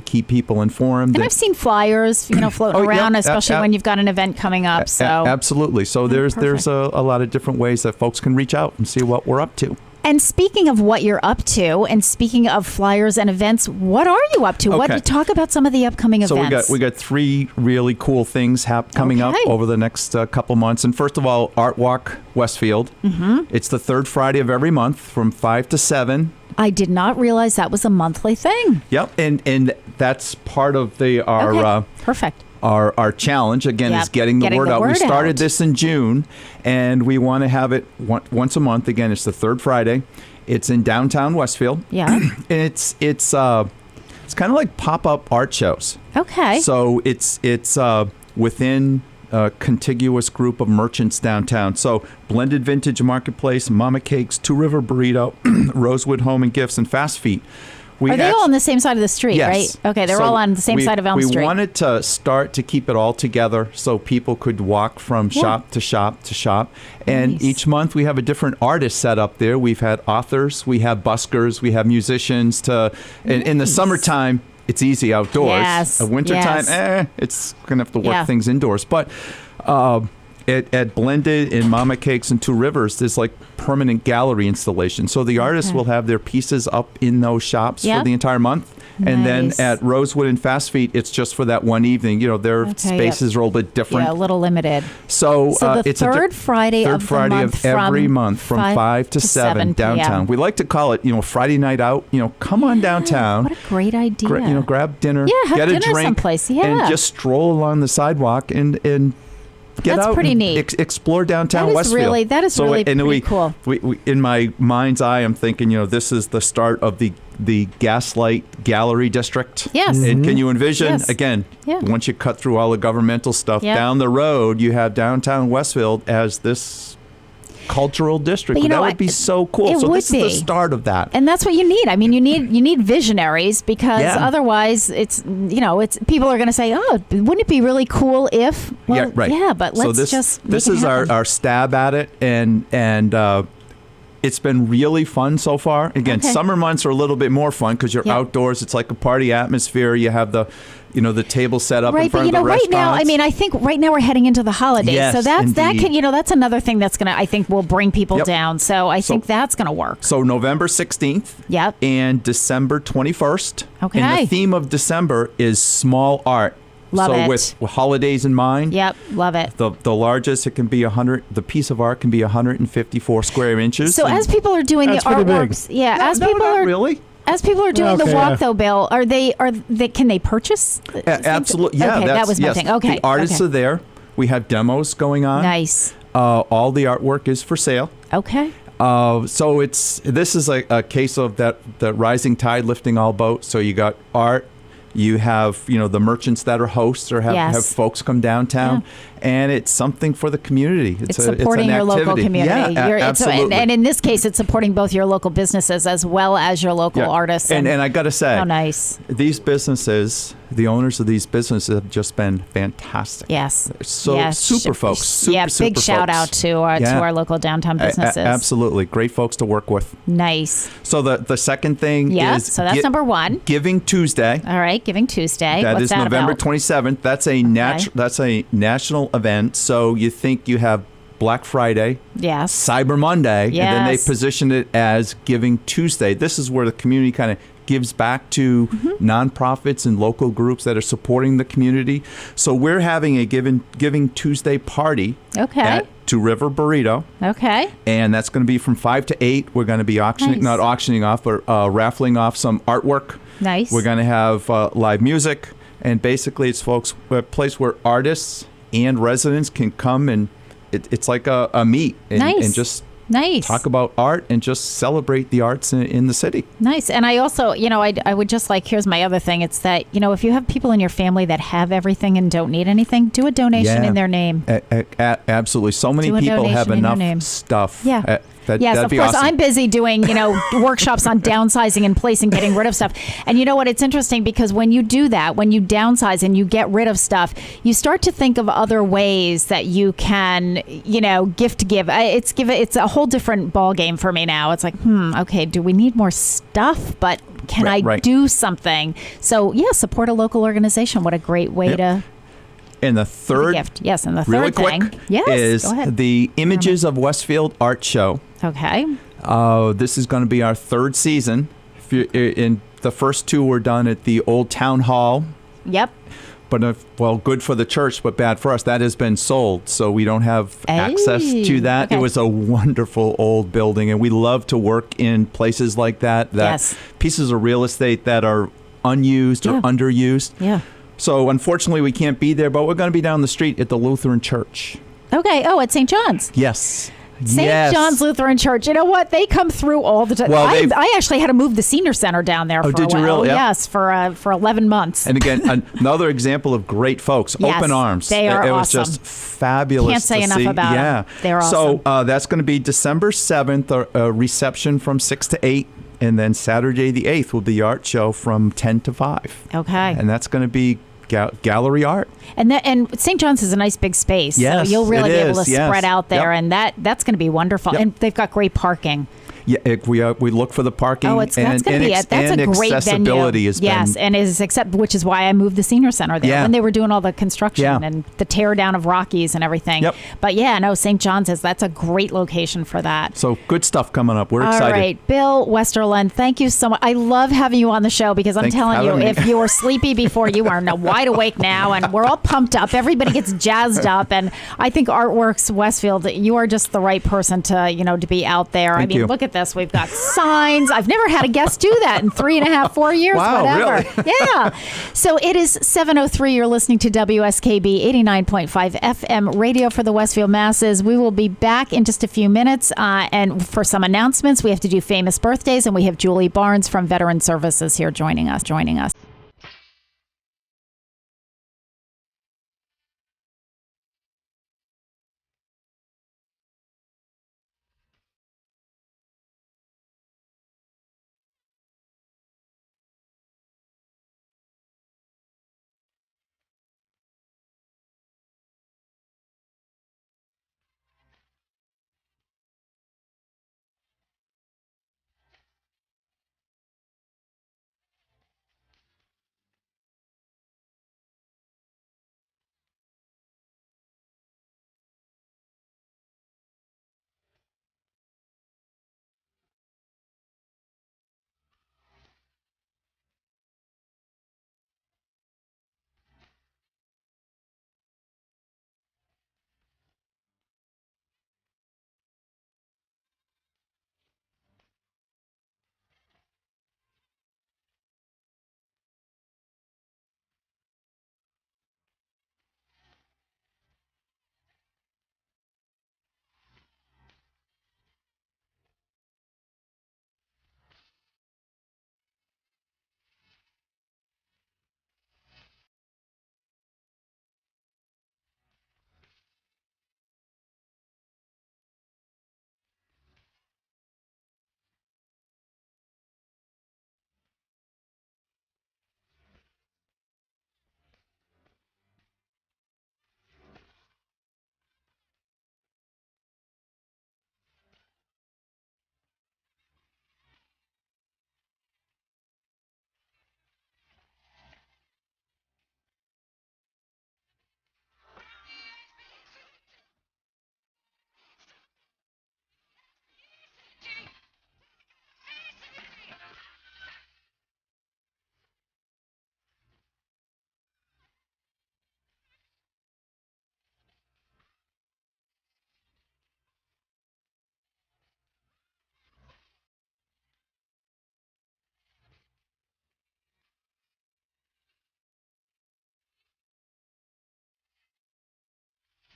keep people informed. And I've seen flyers, floating around, especially when you've got an event coming up. So absolutely. So there's a lot of different ways that folks can reach out and see what we're up to. And speaking of what you're up to, and speaking of flyers and events, what are you up to? Okay. Talk about some of the upcoming events. So we got 3 really cool things coming up over the next couple months. And first of all, Art Walk Westfield. Mm-hmm. It's the 3rd Friday of every month from 5 to 7. I did not realize that was a monthly thing. Yep, and that's part of perfect. Our challenge, again, is getting the word out. We started this in June, and we want to have it once a month. Again, it's the 3rd Friday. It's in downtown Westfield. Yeah. And it's kind of like pop-up art shows. Okay. So it's within a contiguous group of merchants downtown. So Blended Vintage Marketplace, Mama Cakes, Two River Burrito, Rosewood Home and Gifts, and Fast Feet. Are they all on the same side of the street, yes. right? Okay, they're all on the same side of Elm Street. We wanted to start to keep it all together so people could walk from shop to shop to shop. And each month we have a different artist set up there. We've had authors, we have buskers, we have musicians. In the summertime, it's easy outdoors. Yes. Wintertime, it's going to have to work things indoors. But at Blended and Mama Cakes and Two Rivers, there's like permanent gallery installation. So the artists will have their pieces up in those shops for the entire month. And then at Rosewood and Fast Feet, it's just for that one evening. Their spaces are a little bit different. Yeah, a little limited. So the it's third Friday of every month from 5 to 7 downtown. We like to call it, Friday night out. Come on downtown. What a great idea. Grab dinner, have get dinner a drink, someplace. and just stroll along the sidewalk and get That's out pretty and neat. Explore downtown Westfield. That is really pretty cool. We, in my mind's eye, I'm thinking, this is the start of the Gaslight Gallery District. Yes. And can you envision, Yes. once you cut through all the governmental stuff, down the road, you have downtown Westfield as this cultural district. But, That would be so cool. So this is the start of that. And that's what you need. I mean, you need visionaries, because otherwise it's people are going to say, oh, wouldn't it be really cool if? Well, yeah, but let's this is our stab at it, and it's been really fun so far. Again, summer months are a little bit more fun because you're outdoors. It's like a party atmosphere. You have the table set up in front of the restaurants. Right now, I mean, I think right now we're heading into the holidays, yes, so that's indeed. that's another thing that's I think will bring people down. So I think that's gonna work. So November 16th, and December 21st. Okay. And the theme of December is small art. Love so it. with holidays in mind. Yep, love it. The largest, it can be 100. The piece of art can be 154 square inches. So as people are doing the artworks, as people are doing the walk, though, Bill, are they can they purchase? Absolutely, yeah. Okay, that was my thing. Okay, the artists are there. We have demos going on. Nice. All the artwork is for sale. Okay. So this is a case of the rising tide lifting all boats. So you got art. You have, the merchants that are hosts or have folks come downtown, and it's something for the community. It's supporting your local community. Yeah, absolutely. And in this case, it's supporting both your local businesses as well as your local artists. And I got to say, how nice. These businesses, the owners of these businesses have just been fantastic. Yes. Super folks. Super big shout out to our local downtown businesses. Absolutely. Great folks to work with. Nice. So the second thing is... so that's number one. Giving Tuesday. All right, Giving Tuesday. What's is that November about? 27th. That's a national event. So you think you have Black Friday, Cyber Monday, and then they position it as Giving Tuesday. This is where the community kind of gives back to nonprofits and local groups that are supporting the community. So we're having a Giving Tuesday party at Two River Burrito. Okay. And that's going to be from 5 to 8. We're going to be not auctioning off, but raffling off some artwork. Nice. We're going to have live music. And basically it's a place where artists and residents can come, and it's like a meet and just talk about art and just celebrate the arts in the city. Nice. And I also, I would just here's my other thing. It's that, if you have people in your family that have everything and don't need anything, do a donation in their name. Absolutely. So many people have enough stuff. Yeah. Yes, of course. Awesome. I'm busy doing, workshops on downsizing in place and getting rid of stuff. And you know what? It's interesting because when you do that, when you downsize and you get rid of stuff, you start to think of other ways that you can, gift give. It's a whole different ball game for me now. It's like, okay, do we need more stuff? But can I do something? So support a local organization. What a great way to. And the third gift. Yes, and the really third thing is the Images of Westfield Art Show. Okay. This is going to be our third season. In the first two were done at the old town hall. Yep. But good for the church, but bad for us. That has been sold, so we don't have access to that. Okay. It was a wonderful old building, and we love to work in places like that. Pieces of real estate that are unused or underused. Yeah. So unfortunately, we can't be there, but we're going to be down the street at the Lutheran Church. Okay. Oh, at St. John's. Yes. St. John's Lutheran Church. You know what? They come through all the time. Well, I actually had to move the senior center down there for a while. Did you really? Yep. Yes, for 11 months. And again, another example of great folks. Yes, Open arms. They are It was awesome. just fabulous. Can't say to enough see. about them. They're awesome. So that's going to be December 7th, a reception from 6 to 8. And then Saturday the 8th will be the art show from 10 to 5. Okay. And that's going to be gallery art. And St. John's is a nice big space. Yes, so you'll really be able to yes. spread out there, and that's going to be wonderful. Yep. And they've got great parking. Yeah, we look for the parking. Oh, that's going to be that's a great accessibility venue. Which is why I moved the senior center there when they were doing all the construction and the tear down of Rockies and everything. Yep. But St. John's that's a great location for that. So good stuff coming up. We're excited. All right, Bill Westerlund, thank you so much. I love having you on the show because I'm telling you, if you were sleepy before, you are wide awake now, and we're all pumped up. Everybody gets jazzed up, and I think Artworks Westfield, you are just the right person to be out there. Thank you. Look at this. We've got signs. I've never had a guest do that in 3.5, 4 years. Wow, whatever. really? Yeah. So it is 7:03. You're listening to WSKB 89.5 FM radio for the Westfield masses. We will be back in just a few minutes. And for some announcements, we have to do famous birthdays, and we have Julie Barnes from Veteran Services here joining us.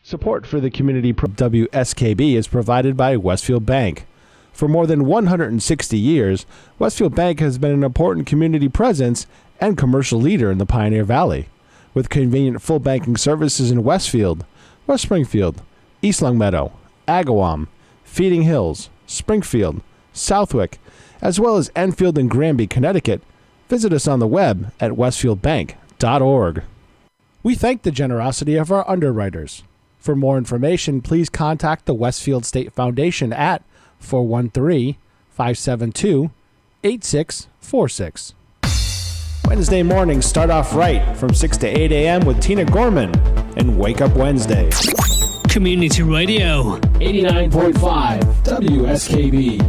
Support for the community WSKB is provided by Westfield Bank. For more than 160 years, Westfield Bank has been an important community presence and commercial leader in the Pioneer Valley. With convenient full banking services in Westfield, West Springfield, East Longmeadow, Agawam, Feeding Hills, Springfield, Southwick, as well as Enfield and Granby, Connecticut, visit us on the web at westfieldbank.org. We thank the generosity of our underwriters. For more information, please contact the Westfield State Foundation at 413-572-8646. Wednesday mornings start off right from 6 to 8 a.m. with Tina Gorman and Wake Up Wednesday. Community Radio. 89.5 WSKB.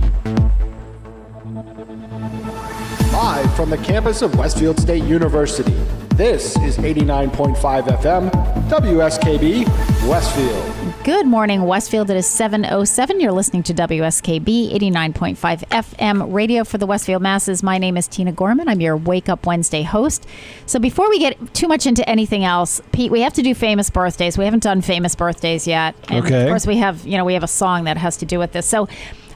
Live from the campus of Westfield State University, this is 89.5 FM WSKB Westfield. Good morning, Westfield. It is 7:07. You're listening to WSKB 89.5 FM radio for the Westfield masses. My name is Tina Gorman. I'm your Wake Up Wednesday host. So before we get too much into anything else, Pete, we have to do famous birthdays. We haven't done famous birthdays yet. And okay. Of course, we have a song that has to do with this. So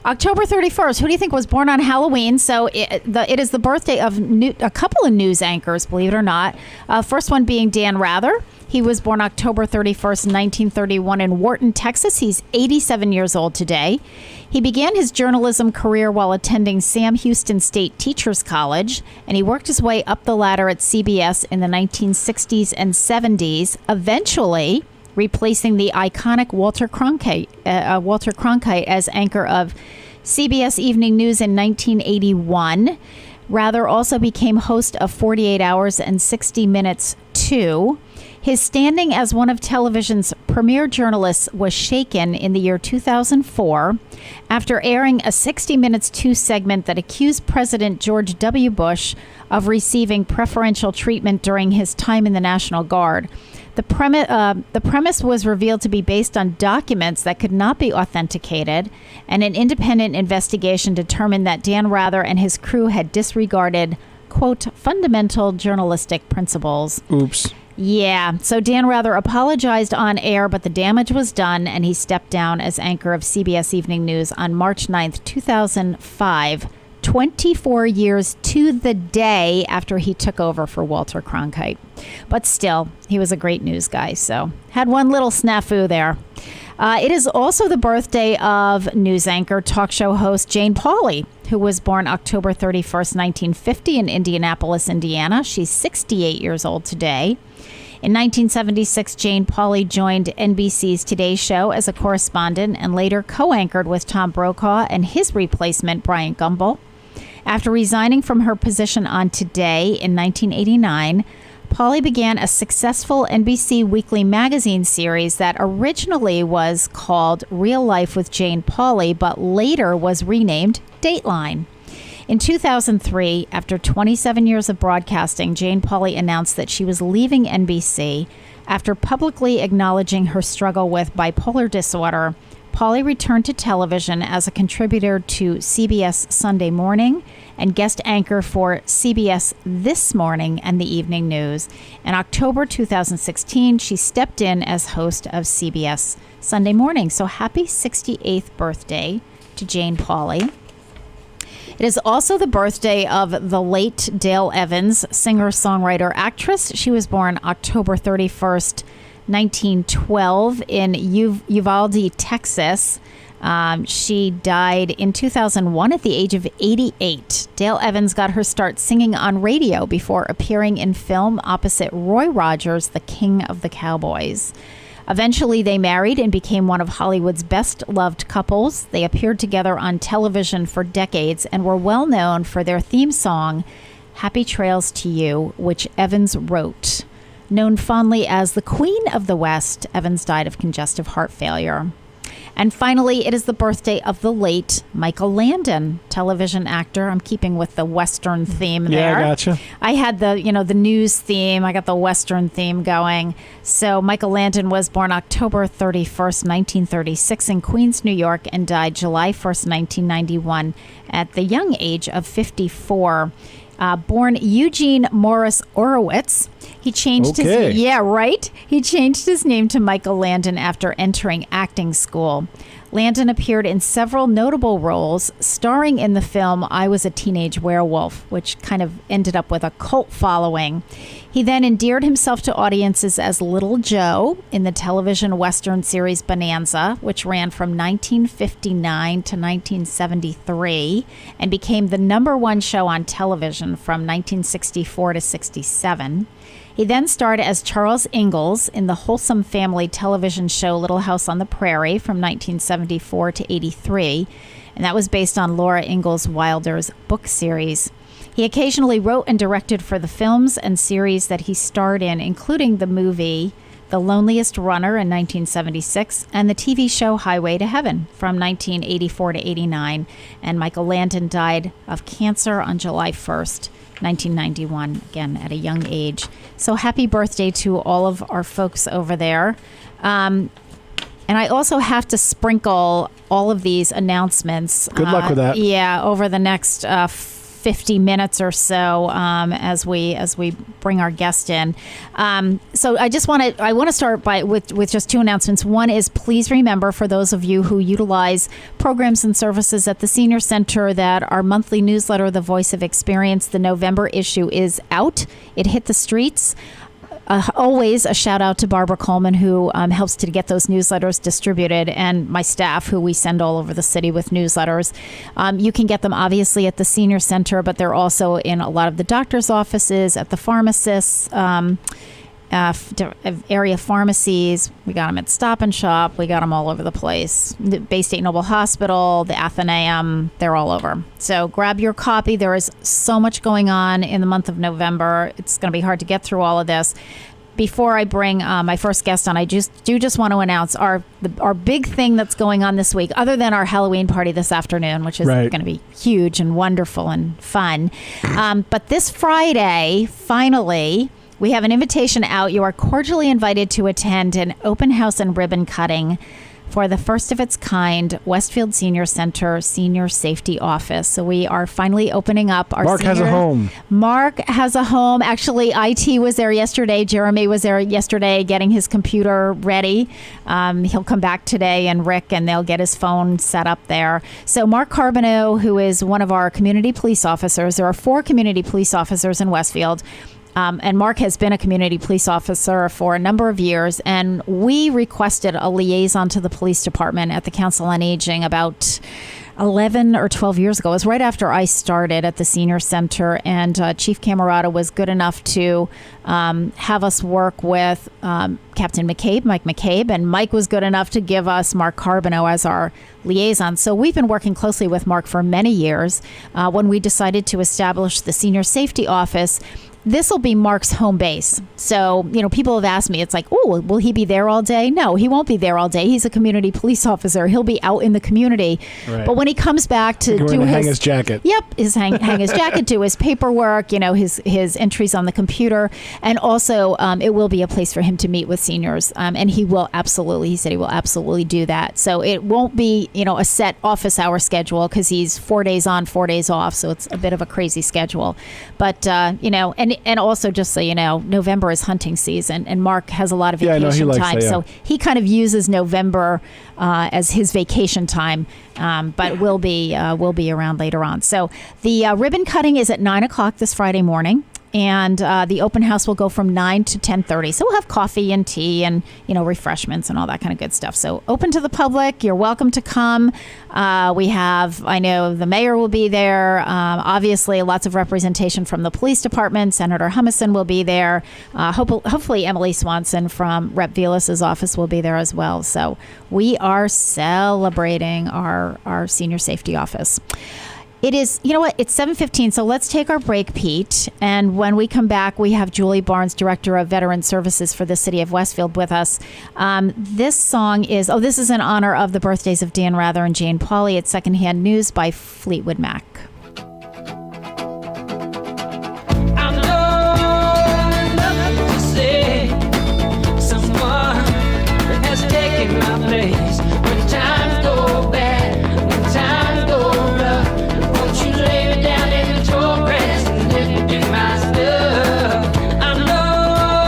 October 31st, who do you think was born on Halloween? So it is the birthday of a couple of news anchors, believe it or not. First one being Dan Rather. He was born October 31st, 1931 in Wharton, Texas. He's 87 years old today. He began his journalism career while attending Sam Houston State Teachers College, and he worked his way up the ladder at CBS in the 1960s and 70s, eventually replacing the iconic Walter Cronkite as anchor of CBS Evening News in 1981. Rather also became host of 48 Hours and 60 Minutes 2. His standing as one of television's premier journalists was shaken in the year 2004 after airing a 60 Minutes 2 segment that accused President George W. Bush of receiving preferential treatment during his time in the National Guard. The premise was revealed to be based on documents that could not be authenticated, and an independent investigation determined that Dan Rather and his crew had disregarded, quote, fundamental journalistic principles. Oops. Yeah, so Dan Rather apologized on air, but the damage was done, and he stepped down as anchor of CBS Evening News on March 9th, 2005, 24 years to the day after he took over for Walter Cronkite. But still, he was a great news guy, so had one little snafu there. It is also the birthday of news anchor, talk show host Jane Pauley, who was born October 31st, 1950 in Indianapolis, Indiana. She's 68 years old today. In 1976, Jane Pauley joined NBC's Today Show as a correspondent and later co-anchored with Tom Brokaw and his replacement, Brian Gumbel. After resigning from her position on Today in 1989, Pauley began a successful NBC weekly magazine series that originally was called Real Life with Jane Pauley, but later was renamed Dateline. In 2003, after 27 years of broadcasting, Jane Pauley announced that she was leaving NBC. After publicly acknowledging her struggle with bipolar disorder, Pauley returned to television as a contributor to CBS Sunday Morning and guest anchor for CBS This Morning and the Evening News. In October 2016, she stepped in as host of CBS Sunday Morning. So happy 68th birthday to Jane Pauley. It is also the birthday of the late Dale Evans, singer, songwriter, actress. She was born October 31st, 1912 in Uvalde, Texas. She died in 2001 at the age of 88. Dale Evans got her start singing on radio before appearing in film opposite Roy Rogers, the King of the Cowboys. Eventually, they married and became one of Hollywood's best-loved couples. They appeared together on television for decades and were well known for their theme song, Happy Trails to You, which Evans wrote. Known fondly as the Queen of the West, Evans died of congestive heart failure. And finally, it is the birthday of the late Michael Landon, television actor. I'm keeping with the Western theme there. Yeah, I gotcha. I had the news theme. I got the Western theme going. So Michael Landon was born October 31st, 1936 in Queens, New York, and died July 1st, 1991 at the young age of 54. Born Eugene Morris Orowitz, He changed his He changed his name to Michael Landon after entering acting school. Landon appeared in several notable roles, starring in the film I Was a Teenage Werewolf, which kind of ended up with a cult following. He then endeared himself to audiences as Little Joe in the television Western series Bonanza, which ran from 1959 to 1973 and became the #1 show on television from 1964 to 67. He then starred as Charles Ingalls in the wholesome family television show Little House on the Prairie from 1974 to 83, and that was based on Laura Ingalls Wilder's book series. He occasionally wrote and directed for the films and series that he starred in, including the movie The Loneliest Runner in 1976 and the TV show Highway to Heaven from 1984 to 89. And Michael Landon died of cancer on July 1st, 1991, again at a young age. So happy birthday to all of our folks over there. And I also have to sprinkle all of these announcements. Good luck with that. Yeah, over the next 50 minutes or so as we bring our guest in. So I want to start with just two announcements. One is, please remember, for those of you who utilize programs and services at the Senior Center, that our monthly newsletter, The Voice of Experience, the November issue, is out. It hit the streets. Always a shout out to Barbara Coleman, who helps to get those newsletters distributed, and my staff, who we send all over the city with newsletters. You can get them obviously at the Senior Center, but they're also in a lot of the doctor's offices, at the pharmacists, area pharmacies. We got them at Stop and Shop. We got them all over the place. The Bay State Noble Hospital, the Athenaeum, they're all over. So grab your copy. There is so much going on in the month of November. It's going to be hard to get through all of this. Before I bring my first guest on, I just want to announce our big thing that's going on this week, other than our Halloween party this afternoon, which is going to be huge and wonderful and fun. But this Friday, finally, we have an invitation out. You are cordially invited to attend an open house and ribbon cutting for the first of its kind Westfield Senior Center Senior Safety Office. So we are finally opening up our Mark has a home. Mark has a home. Actually, IT was there yesterday. Jeremy was there yesterday getting his computer ready. He'll come back today, and Rick, and they'll get his phone set up there. So Mark Carbonneau, who is one of our community police officers, there are 4 community police officers in Westfield. And Mark has been a community police officer for a number of years, and we requested a liaison to the police department at the Council on Aging about 11 or 12 years ago. It was right after I started at the Senior Center, and Chief Camerata was good enough to have us work with Captain McCabe, Mike McCabe, and Mike was good enough to give us Mark Carbonneau as our liaison. So we've been working closely with Mark for many years. When we decided to establish the Senior Safety Office, this will be Mark's home base. So, people have asked me, it's like, oh, will he be there all day? No, he won't be there all day. He's a community police officer. He'll be out in the community. Right. But when he comes back to do hang his jacket. Yep, hang his jacket, do his paperwork, his entries on the computer. And also, it will be a place for him to meet with seniors. And he said he will absolutely do that. So it won't be, a set office hour schedule, because he's 4 days on, 4 days off. So it's a bit of a crazy schedule. But, and also, just so you know, November is hunting season, and Mark has a lot of vacation time. So he kind of uses November as his vacation time, but we'll be around later on. So the ribbon cutting is at 9:00 this Friday morning. And the open house will go from 9 to 10:30. So we'll have coffee and tea and, refreshments and all that kind of good stuff. So open to the public. You're welcome to come. I know the mayor will be there. Obviously, lots of representation from the police department. Senator Humison will be there. Hopefully, Emily Swanson from Rep. Velas's office will be there as well. So we are celebrating our senior safety office. It is, it's 7:15, so let's take our break, Pete. And when we come back, we have Julie Barnes, Director of Veteran Services for the City of Westfield, with us. This song is, this is in honor of the birthdays of Dan Rather and Jane Pauley. It's Secondhand News by Fleetwood Mac. I know nothing to say. Someone has taken my place. When times go bad, when times go rough, you lay me down in the tall grass and let me do my stuff. I know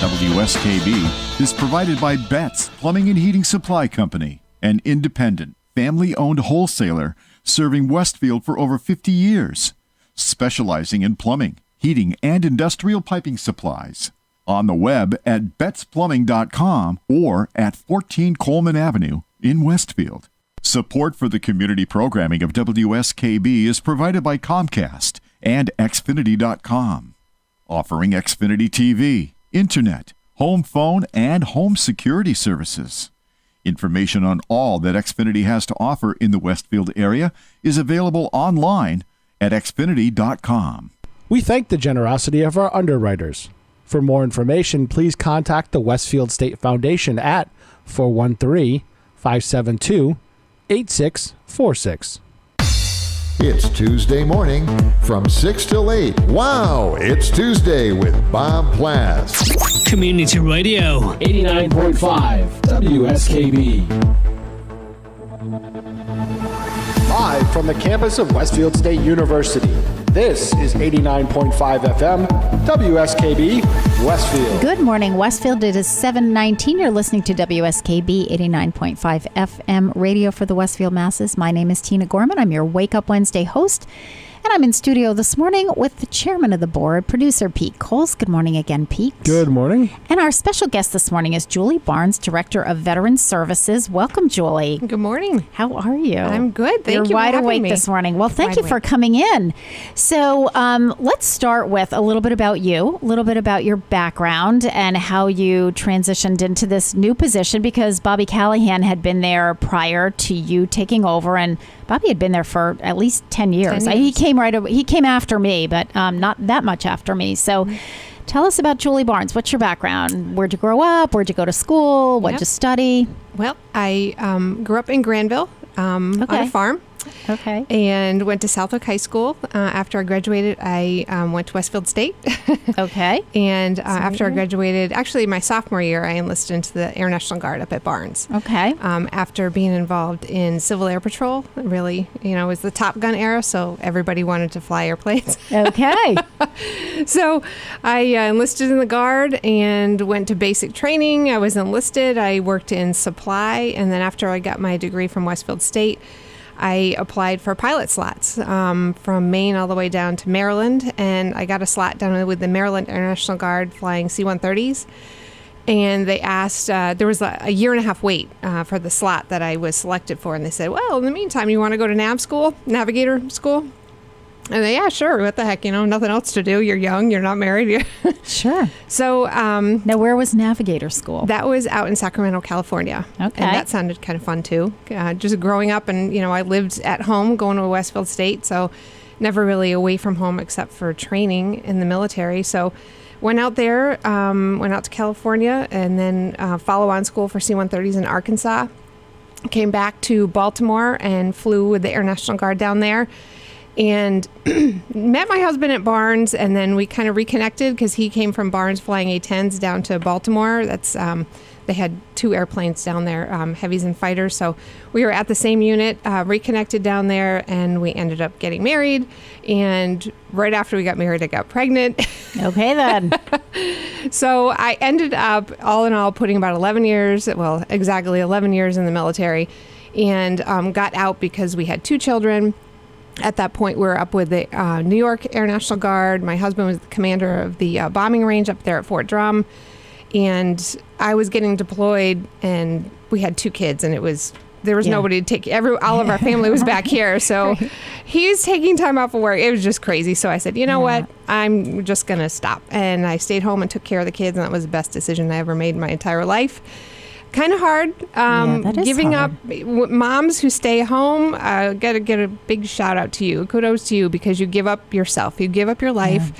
WSKB is provided by Betts Plumbing and Heating Supply Company, an independent, family-owned wholesaler serving Westfield for over 50 years, specializing in plumbing, heating, and industrial piping supplies. On the web at bettsplumbing.com or at 14 Coleman Avenue in Westfield. Support for the community programming of WSKB is provided by Comcast and Xfinity.com, offering Xfinity TV, Internet, home phone, and home security services. Information on all that Xfinity has to offer in the Westfield area is available online at Xfinity.com. We thank the generosity of our underwriters. For more information, please contact the Westfield State Foundation at 413-572-8646. It's Tuesday morning from 6 till 8. Wow, it's Tuesday with Bob Plass. Community Radio. 89.5 WSKB. Live from the campus of Westfield State University, this is 89.5 FM WSKB Westfield. Good morning, Westfield. It is 7:19. You're listening to WSKB 89.5 FM radio for the Westfield masses. My name is Tina Gorman. I'm your Wake Up Wednesday host. And I'm in studio this morning with the chairman of the board, producer Pete Coles. Good morning again, Pete. Good morning. And our special guest this morning is Julie Barnes, Director of Veteran Services. Welcome, Julie. Good morning. How are you? I'm good. Thank you. You're wide awake this morning. Well, thank you for coming in. So let's start with a little bit about you, a little bit about your background and how you transitioned into this new position, because Bobby Callahan had been there prior to you taking over, and Bobby had been there for at least 10 years. He came after me, but not that much after me. So tell us about Julie Barnes. What's your background? Where'd you grow up? Where'd you go to school? What'd you study? Well, I grew up in Granville on a farm. Okay. And went to Southwick High School. After I graduated, I went to Westfield State. Okay. And after I graduated, actually my sophomore year, I enlisted into the Air National Guard up at Barnes. Okay. After being involved in Civil Air Patrol, really, it was the Top Gun era, so everybody wanted to fly airplanes. Okay. So I enlisted in the Guard and went to basic training. I was enlisted. I worked in supply. And then after I got my degree from Westfield State, I applied for pilot slots from Maine all the way down to Maryland, and I got a slot down with the Maryland Air National Guard flying C-130s. And they asked, there was a year and a half wait for the slot that I was selected for, and they said, well, in the meantime, you want to go to Navigator school? And they, yeah, sure. What the heck? Nothing else to do. You're young. You're not married. Sure. So now, where was Navigator School? That was out in Sacramento, California. Okay. And that sounded kind of fun too. Just growing up, and I lived at home, going to Westfield State, so never really away from home except for training in the military. So went out there, went out to California, and then follow-on school for C-130s in Arkansas. Came back to Baltimore and flew with the Air National Guard down there. And met my husband at Barnes, and then we kind of reconnected because he came from Barnes flying A-10s down to Baltimore. That's they had two airplanes down there, heavies and fighters. So we were at the same unit, reconnected down there, and we ended up getting married. And right after we got married, I got pregnant. Okay, then. So I ended up, all in all, putting about 11 years, well, exactly 11 years in the military, and got out because we had two children. At that point, we were up with the New York Air National Guard. My husband was the commander of the bombing range up there at Fort Drum. And I was getting deployed, and we had two kids, and there was nobody to take, all of our family was back here. So Right. he was taking time off of work. It was just crazy. So I said, you know what? I'm just going to stop. And I stayed home and took care of the kids, and that was the best decision I ever made in my entire life. Kind of hard. That is giving hard. up moms who stay home. Got to get a big shout out to you. Kudos to you, because you give up yourself. You give up your life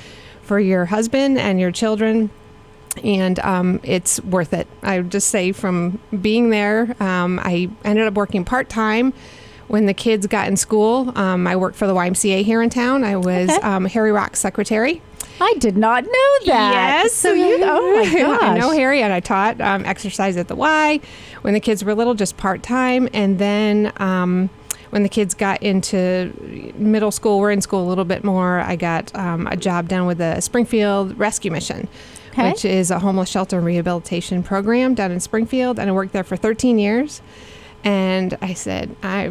for your husband and your children, and it's worth it. I would just say, from being there, I ended up working part time. When the kids got in school, I worked for the YMCA here in town. I was Harry Rock's secretary. I did not know that. Yes. So oh my gosh. I know Harry, and I taught exercise at the Y when the kids were little, just part-time. And then when the kids got into middle school, we're in school a little bit more, I got a job down with the Springfield Rescue Mission, Okay. which is a homeless shelter and rehabilitation program down in Springfield, and I worked there for 13 years. And I said, I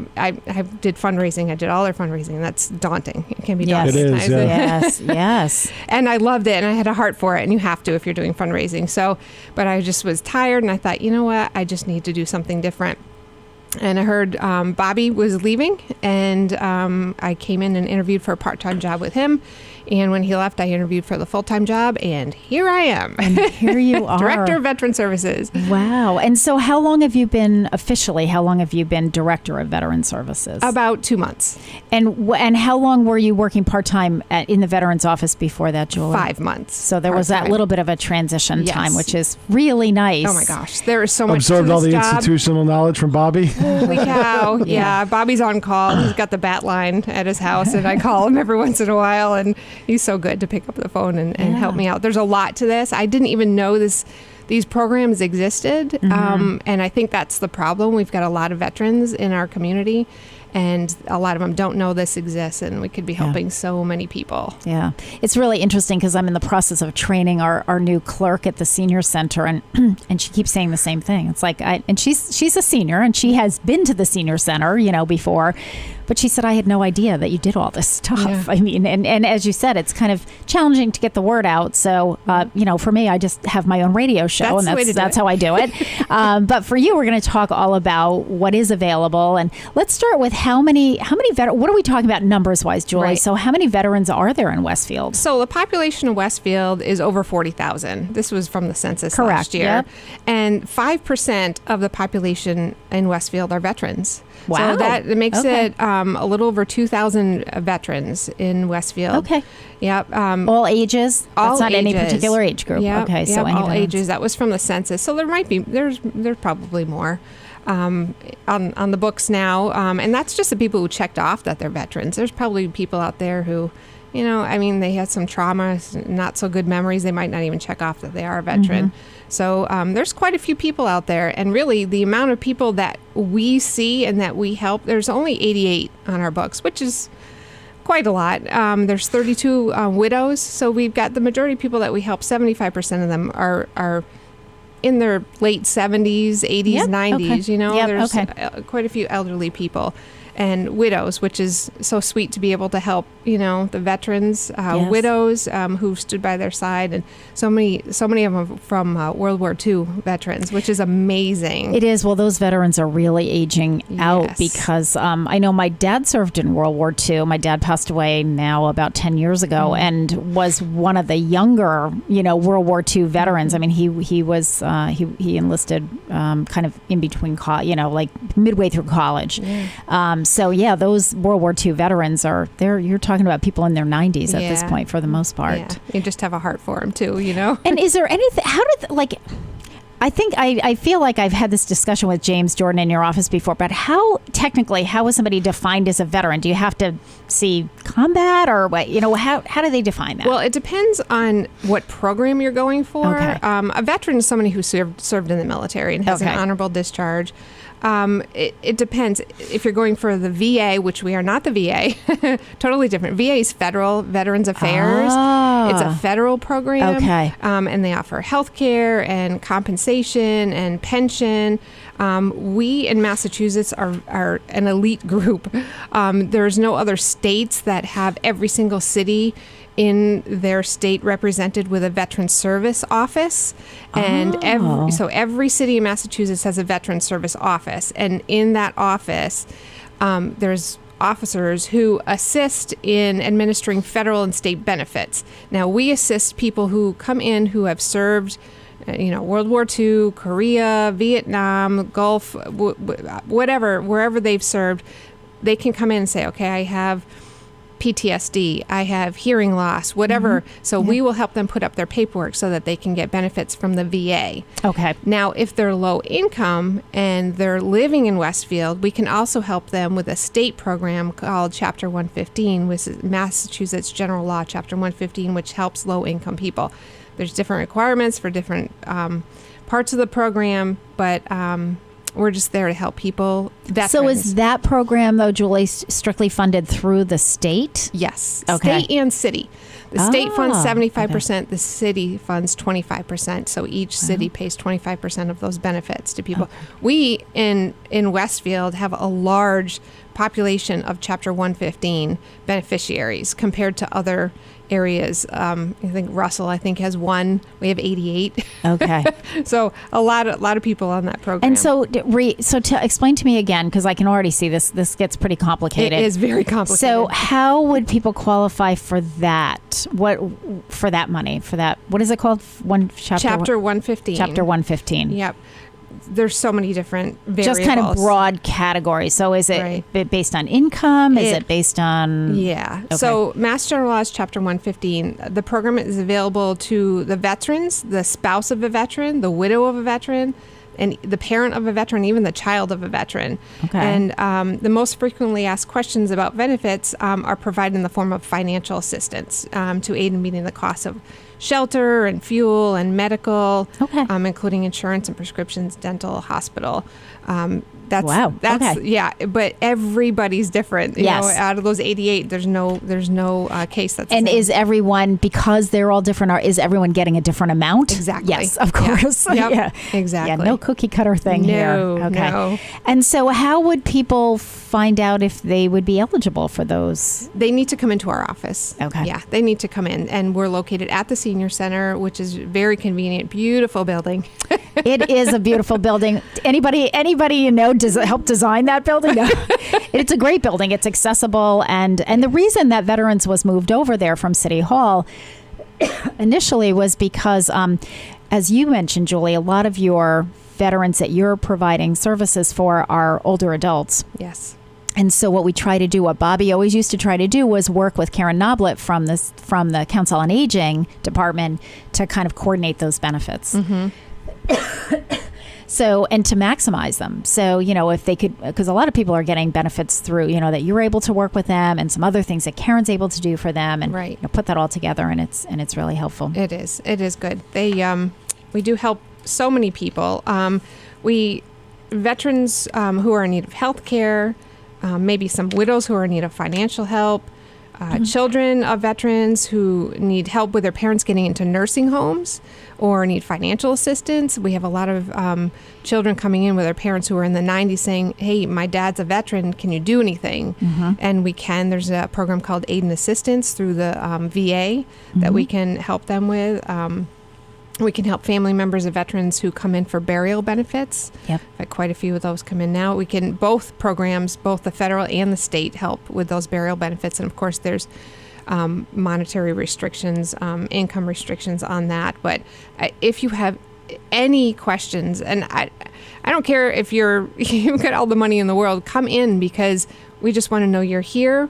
did fundraising. I did all their fundraising. That's daunting. It can be daunting. It is, yeah. Yes, yes. And I loved it, and I had a heart for it, and you have to if you're doing fundraising. So, but I just was tired, and I thought, you know what? I just need to do something different. And I heard Bobby was leaving, and I came in and interviewed for a part-time job with him. And when he left, I interviewed for the full-time job, and here I am. And here you are. Director of Veteran Services. Wow. And so how long have you been Director of Veteran Services? About 2 months. And how long were you working part-time in the Veterans Office before that, Julie? 5 months. So there was that part-time. little bit of a transition time, Yes. which is really nice. Oh my gosh, there is so much Absorbed to all this the job. institutional knowledge from Bobby. Holy cow. Yeah, Bobby's on call. He's got the bat line at his house, and I call him every once in a while, and he's so good to pick up the phone and help me out. There's a lot to this. I didn't even know these programs existed, and I think that's the problem. We've got a lot of veterans in our community, and a lot of them don't know this exists, and we could be helping so many people. Yeah. It's really interesting because I'm in the process of training our new clerk at the senior center, and and she keeps saying the same thing. It's like, and she's a senior, and she has been to the senior center, before, but she said, I had no idea that you did all this stuff. Yeah. I mean, and as you said, it's kind of challenging to get the word out. So, for me, I just have my own radio show, that's how I do it. But for you, we're going to talk all about what is available, and let's start with how many veterans, what are we talking about numbers wise, Julie? Right. So how many veterans are there in Westfield? So the population of Westfield is over 40,000. This was from the census Correct, last year. yep. And 5% of the population in Westfield are veterans. Wow. So that makes Okay. it a little over 2,000 veterens in Westfield. Okay. Yep. All ages? All That's not any ages. particular age group. Yep, Okay, so yep, any all veterans. ages. That was from the census. So there's probably more on the books now. And that's just the people who checked off that they're veterans. There's probably people out there who, they had some trauma, not so good memories. They might not even check off that they are a veteran. So there's quite a few people out there. And really, the amount of people that we see and that we help, there's only 88 on our books, which is quite a lot. There's 32 widows. So we've got the majority of people that we help, 75% of them are in their late 70s, 80s, Yep, 90s. okay. There's quite a few elderly people. And widows, which is so sweet to be able to help, the veterans, Yes. widows who stood by their side, and so many of them from World War II veterans, which is amazing. It is. Well, those veterans are really aging out Yes. because I know my dad served in World War II. My dad passed away now about 10 years ago and was one of the younger, World War II veterans. I mean, he was he enlisted kind of in between, like midway through college. So yeah, those World War II veterans are there. You're talking about people in their 90s at this Yeah. point for the most part. Yeah. You just have a heart for them too, And is there anything? How did I think I feel like I've had this discussion with James Jordan in your office before, but how is somebody defined as a veteran? Do you have to see combat or what? How do they define that? Well, it depends on what program you're going for. Okay. A veteran is somebody who served in the military and has an Okay. honorable discharge. It depends. If you're going for the VA, which we are not the VA, totally different. VA is Federal Veterans Affairs. Ah. It's a federal program. Okay. And they offer health care and compensation and pension. We in Massachusetts are an elite group. There's no other states that have every single city in their state represented with a veteran service office, and every city in Massachusetts has a veteran service office, and in that office there's officers who assist in administering federal and state benefits. Now we assist people who come in who have served World War II, Korea, Vietnam, Gulf, whatever, wherever they've served. They can come in and say, okay, I have PTSD, I have hearing loss, whatever. So we will help them put up their paperwork so that they can get benefits from the VA. Okay. Now, if they're low income and they're living in Westfield, we can also help them with a state program called Chapter 115, which is Massachusetts General Law Chapter 115, which helps low income people. There's different requirements for different parts of the program, but We're just there to help people. Veterans. So is that program, though, Julie, strictly funded through the state? Yes. Okay. State and city. The state funds Ah, 75%. The city funds 25%. So each city pays 25% of those benefits to people. We in Westfield have a large population of Chapter 115 beneficiaries compared to other areas. I think Russell, has one. We have 88. Okay. So a lot of people on that program. And so, explain to me again, because I can already see this gets pretty complicated. It is very complicated. So how would people qualify for that? For that money? For that? What is it called? Chapter 115. Chapter 115. Yep. There's so many different variables. Just kind of broad categories. So is it based on income? Is it based on... Yeah. Okay. So Mass General Laws Chapter 115, the program is available to the veterans, the spouse of a veteran, the widow of a veteran, and the parent of a veteran, even the child of a veteran. Okay. And the most frequently asked questions about benefits are provided in the form of financial assistance to aid in meeting the costs of shelter and fuel and medical, including insurance and prescriptions, dental, hospital. That's okay. Yeah, but everybody's different. You know, out of those 88, there's no case that's and the same. is everyone, because they're all different, is everyone getting a different amount? Exactly. Yes, of course. Yep. Yeah, exactly. Yeah, no cookie cutter thing here. Okay. No. And so, how would people find out if they would be eligible for those? They need to come into our office. Okay. Yeah, they need to come in, and we're located at the Senior Center, which is very convenient, beautiful building. It is a beautiful building. Anybody you know does help design that building? No. It's a great building. It's accessible, and the reason that Veterans was moved over there from City Hall initially was because, as you mentioned, Julie, a lot of your veterans that you're providing services for are older adults. Yes. And so what we try to do, what Bobby always used to try to do, was work with Karen Noblet from the Council on Aging department to kind of coordinate those benefits. Mm-hmm. So, and to maximize them. So, if they could, because a lot of people are getting benefits through, that you're able to work with them and some other things that Karen's able to do for them, and put that all together, and it's really helpful. It is good. We do help so many people. Veterans who are in need of health care, maybe some widows who are in need of financial help, children of veterans who need help with their parents getting into nursing homes or need financial assistance. We have a lot of children coming in with their parents who are in the 90s saying, hey, my dad's a veteran, can you do anything? And we can. There's a program called Aid and Assistance through the VA that we can help them with. We can help family members of veterans who come in for burial benefits. Yep. Quite a few of those come in now. We can, both programs, both the federal and the state, help with those burial benefits. And of course, there's monetary restrictions, income restrictions on that. But if you have any questions, and I don't care if you've got all the money in the world, come in, because we just want to know you're here.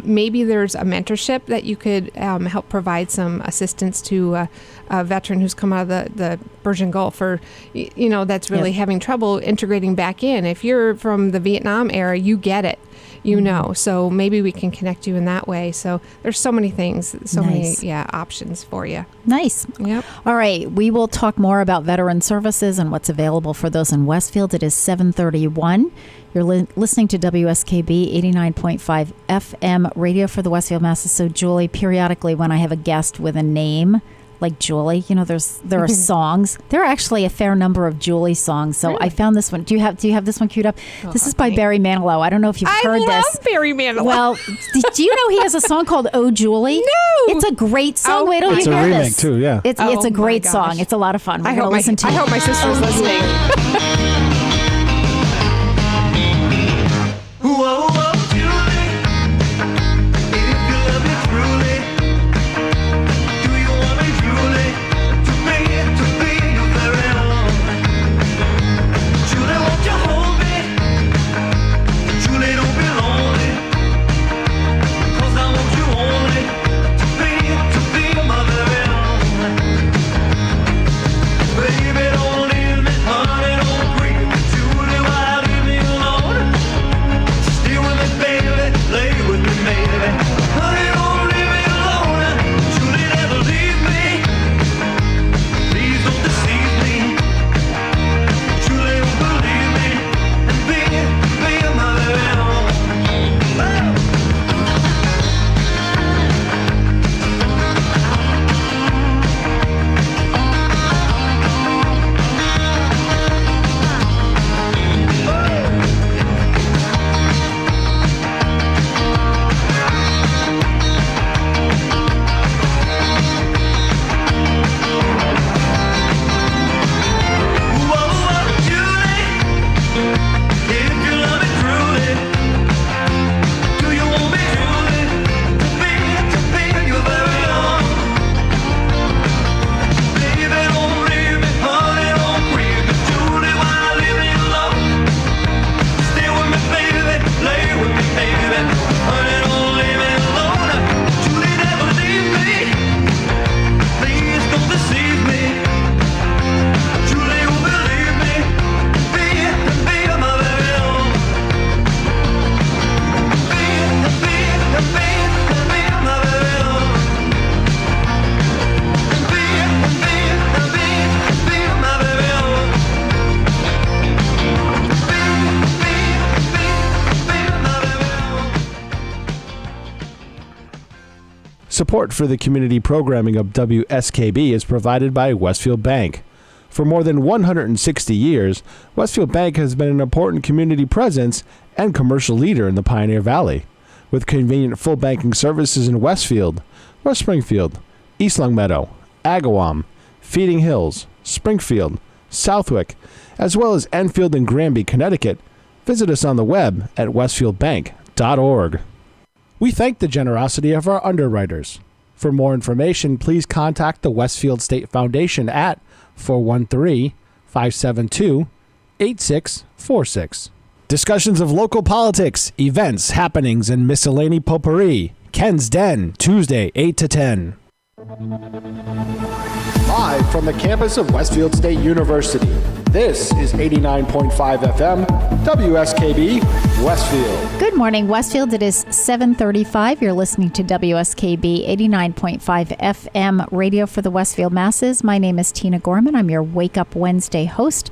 Maybe there's a mentorship that you could help provide some assistance to a veteran who's come out of the Persian Gulf, or that's really having trouble integrating back in. If you're from the Vietnam era, you get it. So maybe we can connect you in that way. So there's so many things, many options for you. Nice. Yep. All right. We will talk more about veteran services and what's available for those in Westfield. It is 7:31. You're listening to WSKB 89.5 FM radio for the Westfield Masses. So Julie, periodically when I have a guest with a name like Julie, there are songs. There are actually a fair number of Julie songs. So I found this one. Do you have this one queued up? This is by Barry Manilow. I don't know if you've heard this. I love Barry Manilow. Well, do you know he has a song called "Oh Julie"? No, it's a great song. Wait till it's you hear remake this. too. Yeah, it's a great song. It's a lot of fun. I hope my sister's listening. Whoa, whoa, Julie, if you love me truly, do you want me truly to be your very own? Julie, won't you hold me? Julie, don't be lonely, 'cause I want you only to be my very own. Baby, don't leave me, honey, don't breathe. Support for the community programming of WSKB is provided by Westfield Bank. For more than 160 years, Westfield Bank has been an important community presence and commercial leader in the Pioneer Valley. With convenient full banking services in Westfield, West Springfield, East Longmeadow, Agawam, Feeding Hills, Springfield, Southwick, as well as Enfield and Granby, Connecticut, visit us on the web at westfieldbank.org. We thank the generosity of our underwriters. For more information, please contact the Westfield State Foundation at 413-572-8646. Discussions of local politics, events, happenings, and miscellany potpourri. Ken's Den, Tuesday, 8 to 10. Live from the campus of Westfield State University, this is 89.5 FM, WSKB, Westfield. Good morning, Westfield. It is 7:35. You're listening to WSKB 89.5 FM radio for the Westfield masses. My name is Tina Gorman. I'm your Wake Up Wednesday host.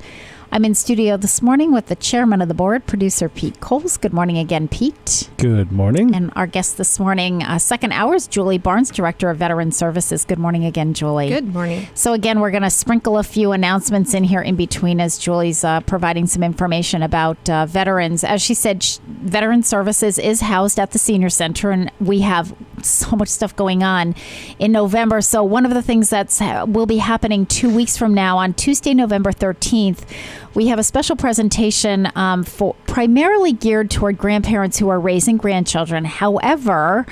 I'm in studio this morning with the chairman of the board, producer Pete Coles. Good morning again, Pete. Good morning. And our guest this morning, second hour, is Julie Barnes, Director of Veteran Services. Good morning again, Julie. Good morning. So again, we're going to sprinkle a few announcements in here in between as Julie's providing some information about veterans. As she said, Veteran Services is housed at the Senior Center, and we have so much stuff going on in November. So one of the things that's will be happening 2 weeks from now on Tuesday, November 13th, we have a special presentation for primarily geared toward grandparents who are raising grandchildren. However,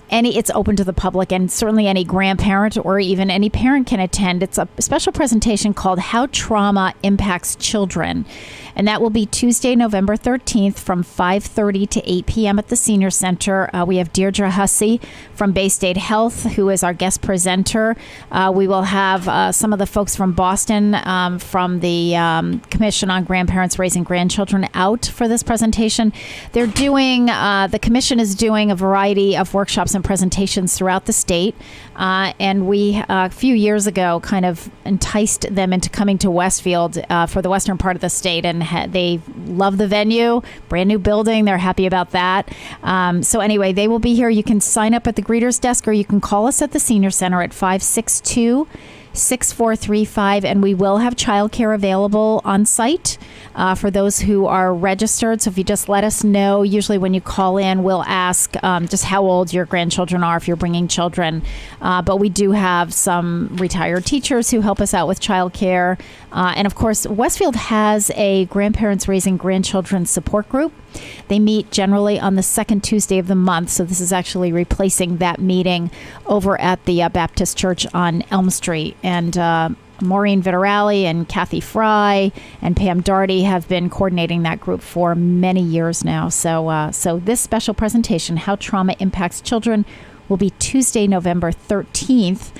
it's open to the public, and certainly any grandparent or even any parent can attend. It's a special presentation called How Trauma Impacts Children. And that will be Tuesday, November 13th from 5:30 to 8 p.m. at the Senior Center. We have Deirdre Hussey from Bay State Health, who is our guest presenter. We will have some of the folks from Boston from the Commission on Grandparents Raising Grandchildren out for this presentation. They're doing, the commission is doing a variety of workshops and presentations throughout the state. And we, a few years ago, kind of enticed them into coming to Westfield for the western part of the state, and they love the venue, brand new building. They're happy about that. So anyway, they will be here. You can sign up at the greeter's desk, or you can call us at the Senior Center at 562-6435, and we will have childcare available on site for those who are registered. So if you just let us know, usually when you call in, we'll ask just how old your grandchildren are if you're bringing children. But we do have some retired teachers who help us out with childcare. And of course, Westfield has a grandparents raising grandchildren support group. They meet generally on the second Tuesday of the month. So this is actually replacing that meeting over at the Baptist Church on Elm Street. And Maureen Vittorelli and Kathy Fry and Pam Darty have been coordinating that group for many years now. So this special presentation, How Trauma Impacts Children, will be Tuesday, November 13th.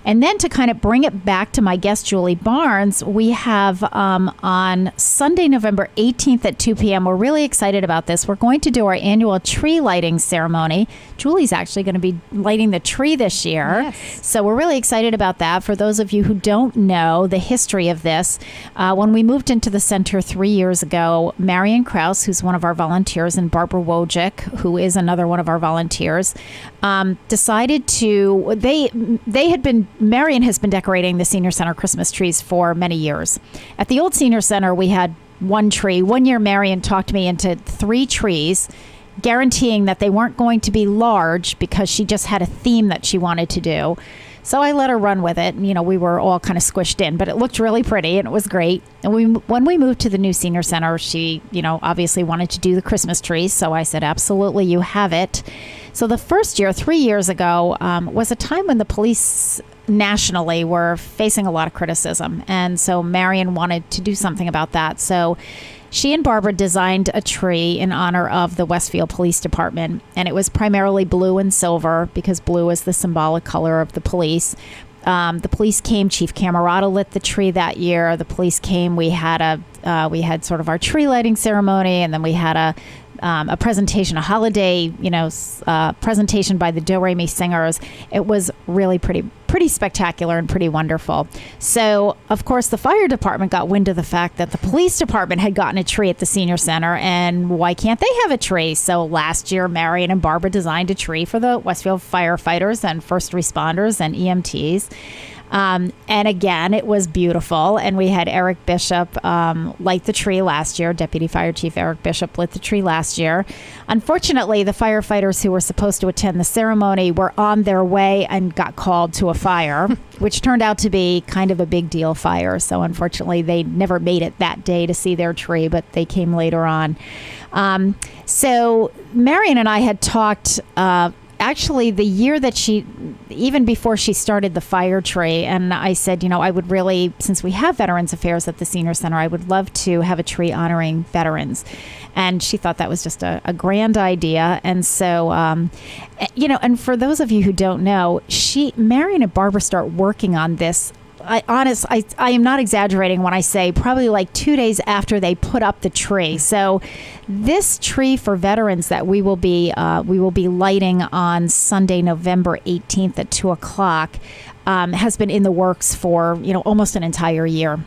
And then to kind of bring it back to my guest, Julie Barnes, we have on Sunday, November 18th at 2 p.m. We're really excited about this. We're going to do our annual tree lighting ceremony. Julie's actually going to be lighting the tree this year. Yes. So we're really excited about that. For those of you who don't know the history of this, when we moved into the center 3 years ago, Marion Krause, who's one of our volunteers, and Barbara Wojcik, who is another one of our volunteers, decided to, Marion has been decorating the Senior Center Christmas trees for many years. At the old Senior Center, we had one tree. One year, Marion talked me into 3 trees, guaranteeing that they weren't going to be large because she just had a theme that she wanted to do. So I let her run with it. You know, we were all kind of squished in, but it looked really pretty and it was great. And when we moved to the new Senior Center, she, obviously wanted to do the Christmas trees. So I said, absolutely, you have it. So the first year, 3 years ago, was a time when the police nationally were facing a lot of criticism. And so Marion wanted to do something about that. So she and Barbara designed a tree in honor of the Westfield Police Department. And it was primarily blue and silver because blue is the symbolic color of the police. The police came. Chief Camerata lit the tree that year. The police came. We had sort of our tree lighting ceremony, and then we had a presentation, a holiday, presentation by the Do Re Mi singers. It was really pretty pretty spectacular and pretty wonderful. So, of course, the fire department got wind of the fact that the police department had gotten a tree at the senior center, and why can't they have a tree? So last year, Marion and Barbara designed a tree for the Westfield firefighters and first responders and EMTs. And again, it was beautiful. And we had Eric Bishop light the tree last year. Deputy Fire Chief Eric Bishop lit the tree last year. Unfortunately, the firefighters who were supposed to attend the ceremony were on their way and got called to a fire, which turned out to be kind of a big deal fire. So unfortunately, they never made it that day to see their tree, but they came later on. So Marion and I had talked actually the year that even before she started the fire tree, and I said, I would really, since we have Veterans Affairs at the Senior Center, I would love to have a tree honoring veterans. And she thought that was just a grand idea. And so, and for those of you who don't know, Marion and Barbara start working on this. I am not exaggerating when I say probably like 2 days after they put up the tree. So this tree for veterans that we will be lighting on Sunday, November 18th at 2:00 has been in the works for almost an entire year.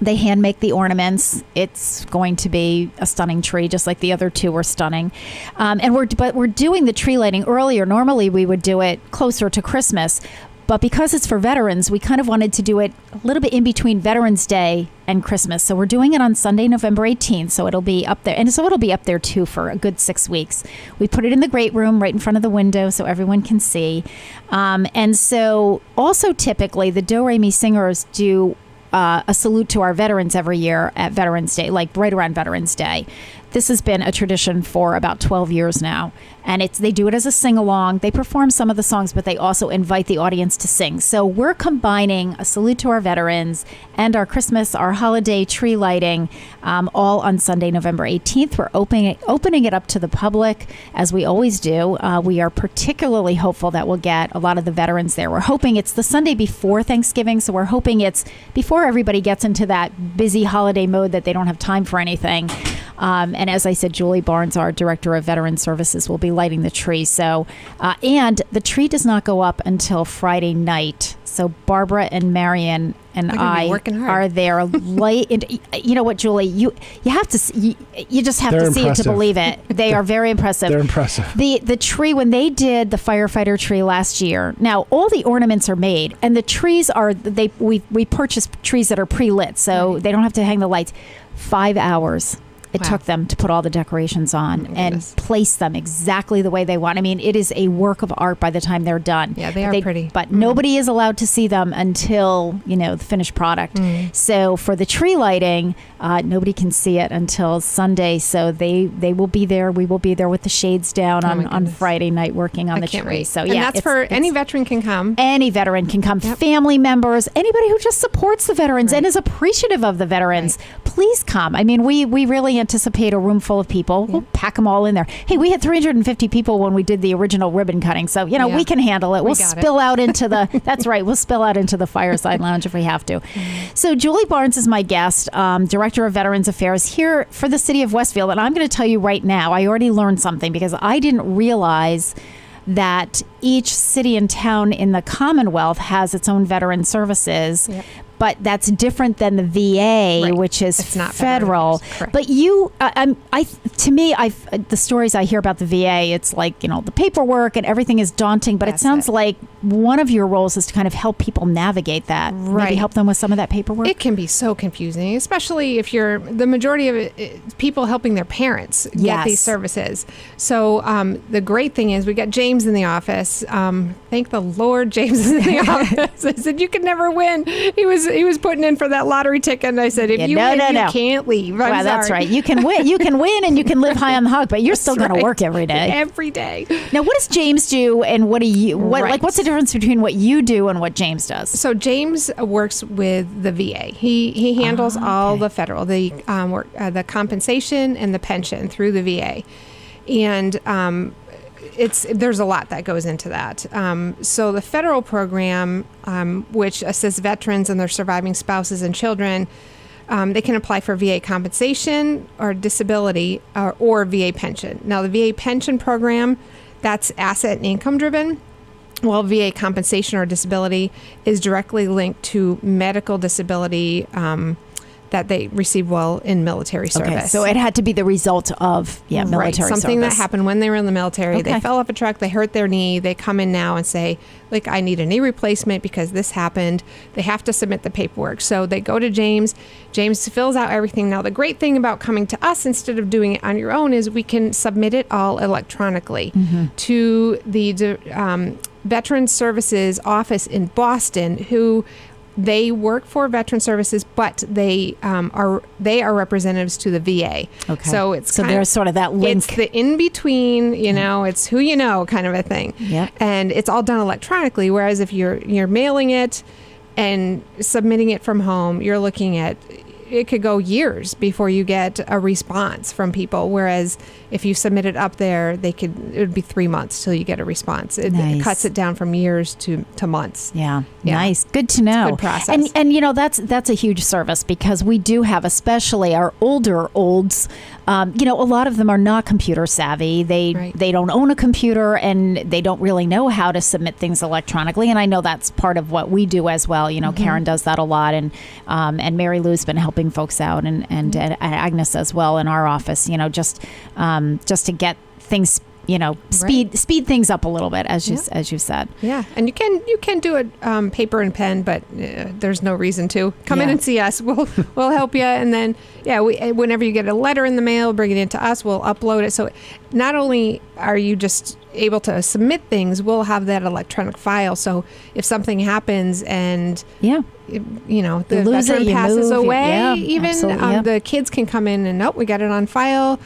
They hand make the ornaments. It's going to be a stunning tree, just like the other two were stunning. And we're doing the tree lighting earlier. Normally we would do it closer to Christmas. But because it's for veterans, we kind of wanted to do it a little bit in between Veterans Day and Christmas. So we're doing it on Sunday, November 18th. So it'll be up there. And so it'll be up there, too, for a good 6 weeks. We put it in the great room right in front of the window so everyone can see. And so also typically the Do-Re-Mi singers do a salute to our veterans every year at Veterans Day, like right around Veterans Day. This has been a tradition for about 12 years now. And they do it as a sing-along. They perform some of the songs, but they also invite the audience to sing. So we're combining a salute to our veterans and our Christmas, our holiday tree lighting, all on Sunday, November 18th. We're opening it up to the public, as we always do. We are particularly hopeful that we'll get a lot of the veterans there. We're hoping it's the Sunday before Thanksgiving, so we're hoping it's before everybody gets into that busy holiday mode that they don't have time for anything. And as I said, Julie Barnes, our Director of Veteran Services, will be lighting the tree. So, and the tree does not go up until Friday night. So Barbara and Marion and I are there late. You know what, Julie? You have to. You just have to see it to believe it. They are very impressive. They're impressive. The tree, when they did the firefighter tree last year, now all the ornaments are made, and the trees are we purchased trees that are pre-lit, so they don't have to hang the lights. 5 hours. It took them to put all the decorations on and place them exactly the way they want. I mean, it is a work of art by the time they're done. Yeah, they are pretty. But nobody is allowed to see them until, the finished product. So for the tree lighting, nobody can see it until Sunday. So they will be there. We will be there with the shades down on Friday night working on the tree. Wait. So and that's for any veteran can come. Any veteran can come. Yep. Family members, anybody who just supports the veterans and is appreciative of the veterans, please come. I mean, we really anticipate a room full of people. We'll pack them all in there. Hey, we had 350 people when we did the original ribbon cutting, so we can handle it. We'll spill out into the. That's right. We'll spill out into the fireside lounge if we have to. So Julie Barnes is my guest, Director of Veterans Affairs here for the city of Westfield, and I'm going to tell you right now. I already learned something because I didn't realize that each city and town in the Commonwealth has its own veteran services. Yep. But that's different than the VA, which is it's not federal. But the stories I hear about the VA, it's like, the paperwork and everything is daunting. But it sounds like one of your roles is to kind of help people navigate that. Right. Maybe help them with some of that paperwork. It can be so confusing, especially if the majority of it, people helping their parents get these services. So the great thing is we got James in the office. Thank the Lord James is in the office. I said, you could never win. He was putting in for that lottery ticket, and I said, if you win, you can't leave. Well, that's right. You can win. You can win, and you can live high on the hog, but you're still going to work every day. Every day. Now, what does James do, and what do you? What's the difference between what you do and what James does? So James works with the VA. He handles all the federal, the compensation and the pension through the VA, and there's a lot that goes into that. So the federal program, which assists veterans and their surviving spouses and children, they can apply for VA compensation or disability or VA pension. Now, the VA pension program, that's asset and income driven. well, VA compensation or disability is directly linked to medical disability that they received while in military service. Okay, so it had to be the result of military right, something service. that happened when they were in the military. Okay. They fell off a truck, they hurt their knee, they come in now and say, like, I need a knee replacement because this happened. They have to submit the paperwork. So they go to James. James fills out everything. Now, the great thing about coming to us instead of doing it on your own is we can submit it all electronically to the Veteran Services office in Boston, who they work for Veteran Services, but they are representatives to the VA. Okay. So it's there's sort of that link. It's the in between, it's who you know kind of a thing. Yeah. And it's all done electronically. Whereas if you're mailing it and submitting it from home, you're looking at, it could go years before you get a response from people. Whereas if you submit it up there, it would be 3 months till you get a response. It cuts it down from years to months. Yeah. Nice. Good to know. Good process. And that's a huge service, because we do have, especially our olds, a lot of them are not computer savvy. They don't own a computer, and they don't really know how to submit things electronically. And I know that's part of what we do as well. Karen does that a lot, and Mary Lou's been helping folks out, and Agnes as well in our office. Just to get things, speed things up a little bit, as you said. Yeah, and you can do it paper and pen, but there's no reason to come in and see us. We'll help you, and then whenever you get a letter in the mail, bring it into us. We'll upload it. So not only are you just able to submit things, we'll have that electronic file. So if something happens and the veteran passes away, the kids can come in and we got it on file.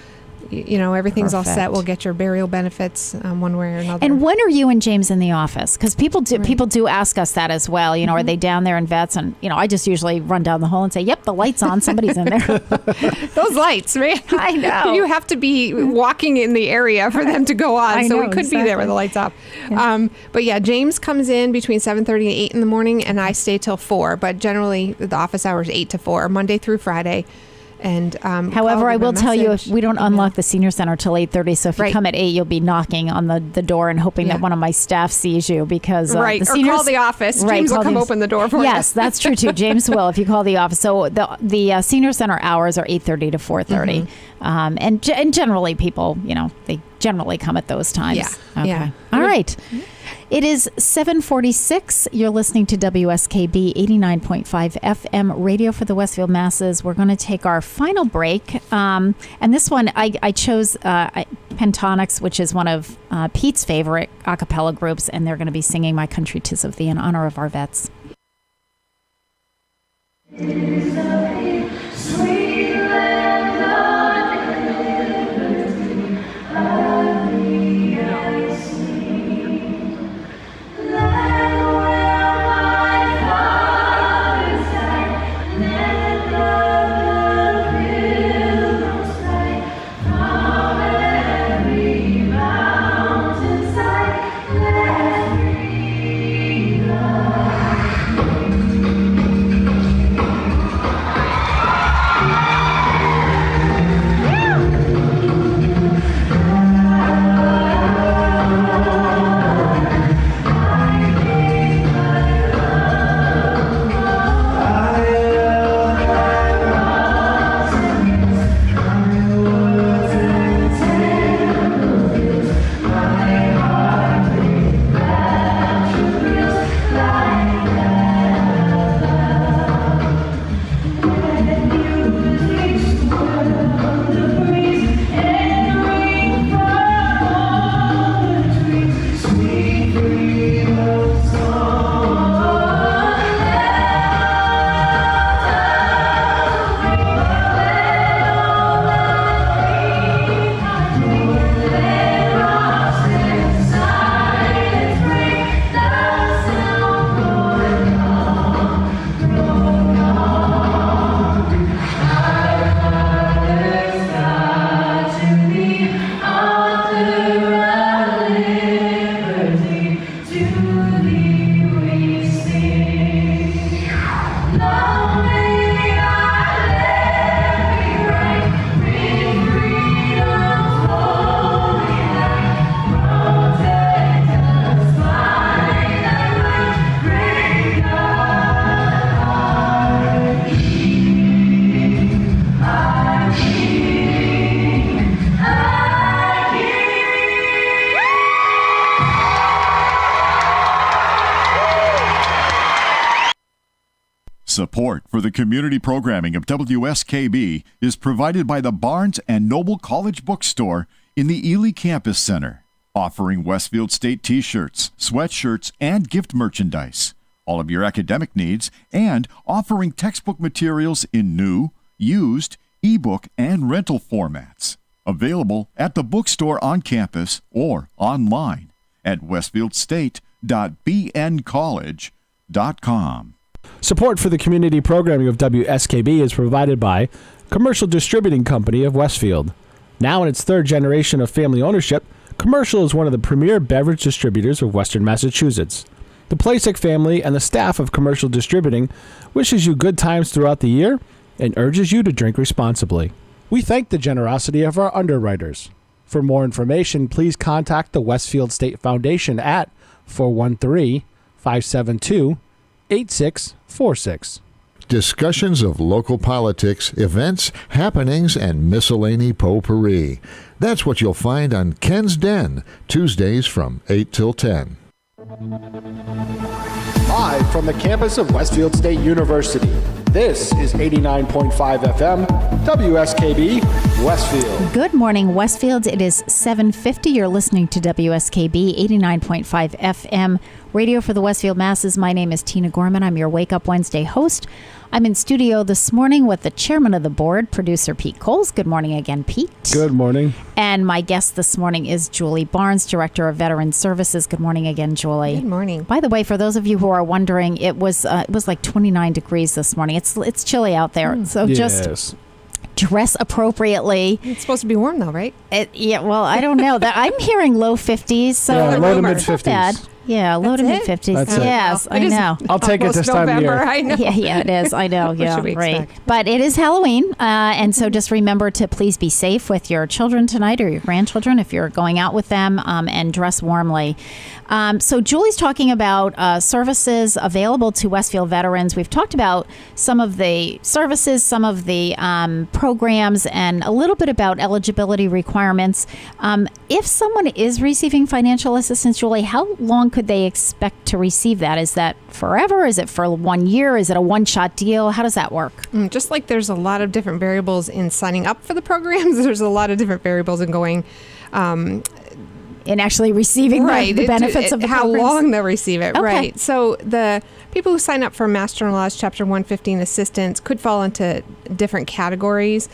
Everything's all set. We'll get your burial benefits one way or another. And when are you and James in the office? Because people do ask us that as well. Are they down there in vets? And I just usually run down the hall and say, "Yep, the light's on. Somebody's in there." Those lights, right? I know. You have to be walking in the area for them to go on. So we could be there with the lights off. Yeah. But James comes in between 7:30 and 8 in the morning, and I stay till 4. But generally, the office hours 8 to 4, Monday through Friday. And however, I will tell you, if we don't unlock the senior center till 8:30, so if you come at 8, you'll be knocking on the door and hoping that one of my staff sees you, because the seniors, or call the office. James will come open the door for you. Yes, that's true too. James will, if you call the office. So the senior center hours are 8:30 to 4:30, and generally people, they generally come at those times. Yeah. Okay. Yeah. All right. It is 7:46. You're listening to WSKB 89.5 FM radio for the Westfield masses. We're going to take our final break. And this one, I chose Pentatonics, which is one of Pete's favorite a cappella groups, and they're going to be singing My Country 'Tis of Thee in honor of our vets. Support for the community programming of WSKB is provided by the Barnes & Noble College Bookstore in the Ely Campus Center, offering Westfield State t-shirts, sweatshirts, and gift merchandise, all of your academic needs, and offering textbook materials in new, used, ebook, and rental formats. Available at the bookstore on campus or online at westfieldstate.bncollege.com. Support for the community programming of WSKB is provided by Commercial Distributing Company of Westfield. Now in its third generation of family ownership, Commercial is one of the premier beverage distributors of Western Massachusetts. The Plasek family and the staff of Commercial Distributing wishes you good times throughout the year and urges you to drink responsibly. We thank the generosity of our underwriters. For more information, please contact the Westfield State Foundation at 413-572-8646. Discussions of local politics, events, happenings, and miscellany potpourri. That's what you'll find on Ken's Den, Tuesdays from 8 till 10. Live from the campus of Westfield State University, this is 89.5 FM, WSKB, Westfield. Good morning, Westfield. It is 7:50. You're listening to WSKB 89.5 FM, radio for the Westfield masses. My name is Tina Gorman. I'm your Wake Up Wednesday host. I'm in studio this morning with the chairman of the board, producer Pete Coles. Good morning again, Pete. Good morning. And my guest this morning is Julie Barnes, Director of Veteran Services. Good morning again, Julie. Good morning. By the way, for those of you who are wondering, it was like 29 degrees this morning. It's chilly out there, so just dress appropriately. It's supposed to be warm though, right? Yeah, well, I don't know. I'm hearing low 50s, so yeah, low to mid it's not 50s. bad. Yeah, low to mid 50s. That's it. Yes, Well, I it is know. I'll take it this time of year. I know. Yeah, it is. I know. What Yeah, should we right. expect? But it is Halloween, and so just remember to please be safe with your children tonight or your grandchildren if you're going out with them, and dress warmly. So Julie's talking about services available to Westfield veterans. We've talked about some of the services, some of the programs, and a little bit about eligibility requirements. If someone is receiving financial assistance, Julie, how long could they expect to receive that? Is that forever? Is it for 1 year? Is it a one-shot deal? How does that work? Just like there's a lot of different variables in signing up for the programs, there's a lot of different variables in going In actually receiving the benefits of the how programs? long they'll receive it. Okay. Right. So the people who sign up for Master and Laws Chapter 115 assistance could fall into different categories.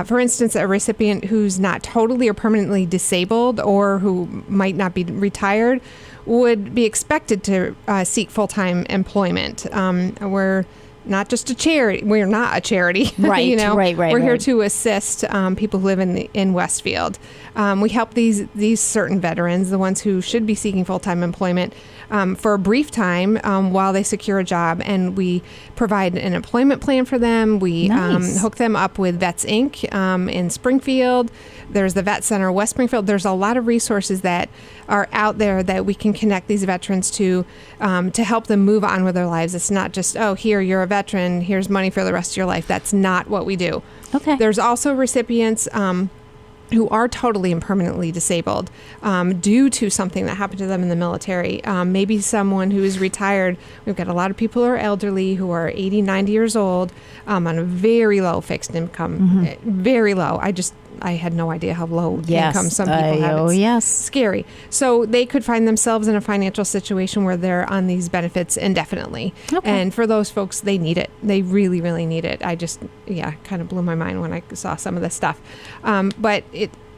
For instance, a recipient who's not totally or permanently disabled or who might not be retired would be expected to seek full-time employment. We're not just a charity. We're not a charity. Right, you know? right. We're here right. to assist people who live in Westfield. We help these certain veterans, the ones who should be seeking full-time employment, for a brief time while they secure a job, and we provide an employment plan for them. We Nice. hook them up with Vets Inc. In Springfield. There's the Vet Center West Springfield. There's a lot of resources that are out there that we can connect these veterans to help them move on with their lives. It's not just, oh, here, you're a veteran, here's money for the rest of your life. That's not what we do. Okay. There's also recipients who are totally and permanently disabled due to something that happened to them in the military. Maybe someone who is retired. We've got a lot of people who are elderly, who are 80, 90 years old, on a very low fixed income, very low. I had no idea how low income some people have. Oh, It's yes. scary. So they could find themselves in a financial situation where they're on these benefits indefinitely. Okay. And for those folks, they need it. They really, really need it. Kind of blew my mind when I saw some of this stuff. But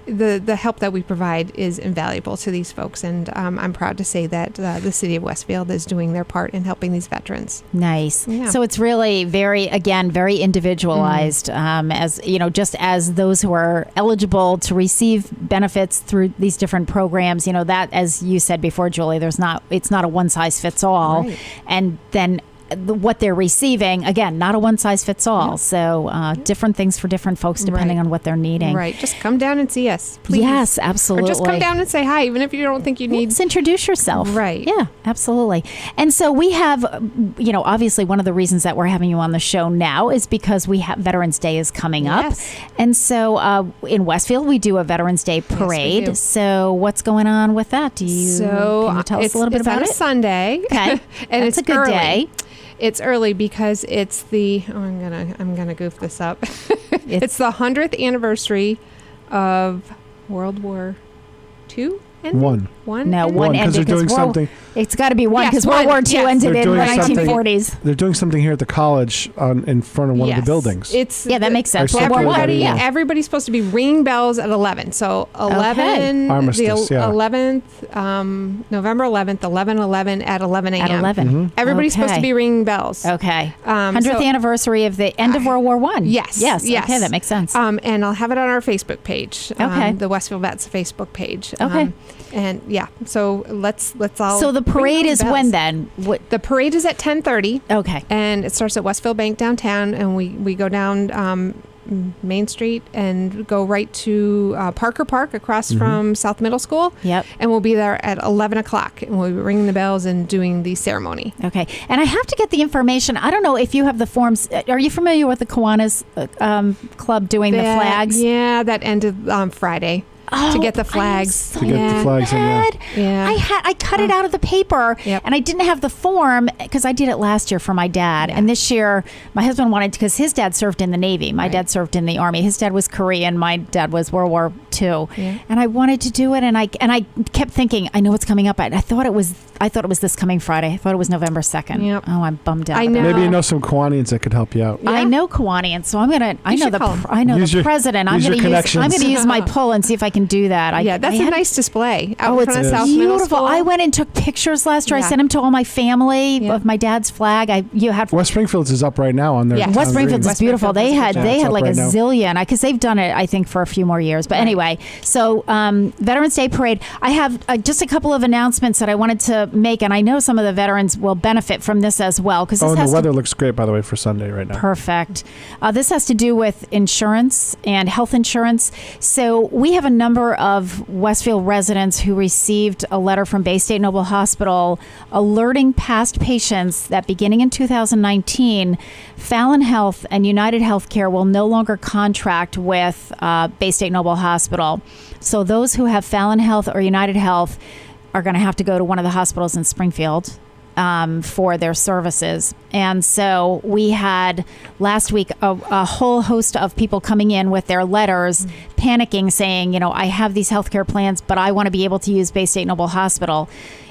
the help that we provide is invaluable to these folks. And I'm proud to say that the city of Westfield is doing their part in helping these veterans. Nice. Yeah. So it's really very individualized, as you know, just as those who are eligible to receive benefits through these different programs, you know, that, as you said before, Julie, it's not a one size fits all. Right. And then what they're receiving, again, not a one size fits all. Yep. So different things for different folks depending Right. on what they're needing. Right. Just come down and see us, please. Yes, absolutely. Or just come down and say hi, even if you don't think you need. Just introduce yourself. Right. Yeah, absolutely. And so we have, you know, obviously one of the reasons that we're having you on the show now is because we have Veterans Day is coming Yes. up. And so in Westfield, we do a Veterans Day parade. do. So what's going on with that? Can you tell us a little bit about it? it? It's on a Sunday. Okay. And That's it's a good early. day. It's early because it's the I'm gonna goof this up. It's the 100th anniversary of World War II. One. No, one because they're ended. doing something. It's got to be one Yes, because World one, War II yes. ended They're in the doing something- 1940s. They're doing something here at the college in front of one of the buildings. Yeah, that makes sense. I World War I, Everybody, yeah. everybody's supposed to be ringing bells at 11. So 11, Armistice, the yeah. 11th, November 11th, 11/11 at 11 a.m. At 11. Everybody's supposed to Okay. be ringing bells. Okay. 100th so- anniversary of the end of World War I. Yes. Yes. Okay, that makes sense. And I'll have it on our Facebook page. Okay. The Westfield Vets Facebook page. Okay. And yeah, so let's all. So the ring parade those is bells. when then? The parade is at 10:30. Okay. And it starts at Westfield Bank downtown, and we go down Main Street and go right to Parker Park across from South Middle School. Yep. And we'll be there at 11 o'clock, and we'll be ringing the bells and doing the ceremony. Okay. And I have to get the information. I don't know if you have the forms. Are you familiar with the Kiwanis Club doing the flags? Yeah, that ended Friday. To get the flags. So To get the flags in, yeah. bad. Yeah. I cut it out of the paper, Yep. and I didn't have the form because I did it last year for my dad, and this year my husband wanted because his dad served in the Navy. My dad served in the Army. His dad was Korean. My dad was World War II, and I wanted to do it, and I kept thinking, I know it's coming up. I thought it was this coming Friday. I thought it was November 2nd. Yep. Oh, I'm bummed out. I about know. it. Maybe you know some Kiwanians that could help you out. I know Kiwanians, so I'm gonna. I You know should call 'em. Use the your- president. I'm use your gonna use. connections. I'm gonna use my pull and see if I can do that. Yeah, that's I a had- nice display out Oh, in it's front of South Middle beautiful. School. I went and took pictures last year. I Yeah. sent them to all my family Yeah. of my dad's flag. You had West Springfield's is up right now on their Yeah. town West Springfield's green. is beautiful. They had Yeah, it's up like right a now. zillion because they've done it I think for a few more years. But anyway, so Veterans Day Parade. I have just a couple of announcements that I wanted to make, and I know some of the veterans will benefit from this as well because this Oh, and has the to weather looks great, by the way, for Sunday right now. Perfect. This has to do with insurance and health insurance. So we have a number of Westfield residents who received a letter from Bay State Noble Hospital alerting past patients that beginning in 2019, Fallon Health and United Healthcare will no longer contract with Bay State Noble Hospital. So those who have Fallon Health or United Health are going to have to go to one of the hospitals in Springfield for their services. And so we had last week a whole host of people coming in with their letters, panicking, saying, I have these healthcare plans, but I want to be able to use Bay State Noble Hospital.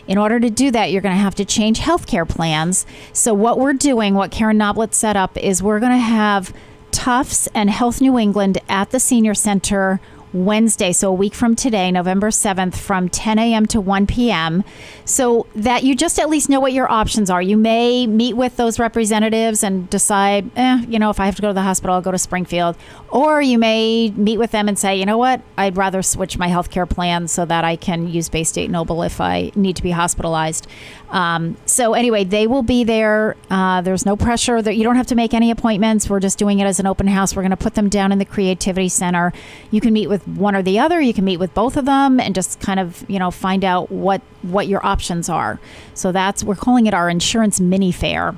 In order to do that, you're going to have to change healthcare plans. So what we're doing, what Karen Noblet set up, is we're going to have Tufts and Health New England at the Senior Center Wednesday, so a week from today, November 7th, from 10 a.m. to 1 p.m., so that you just at least know what your options are. You may meet with those representatives and decide, if I have to go to the hospital, I'll go to Springfield. Or you may meet with them and say, you know what, I'd rather switch my healthcare plan so that I can use Bay State Noble if I need to be hospitalized. So anyway, they will be there. There's no pressure. That you don't have to make any appointments. We're just doing it as an open house. We're going to put them down in the Creativity Center. You can meet with one or the other. You can meet with both of them and just kind of, find out what your options are. So we're calling it our insurance mini fair.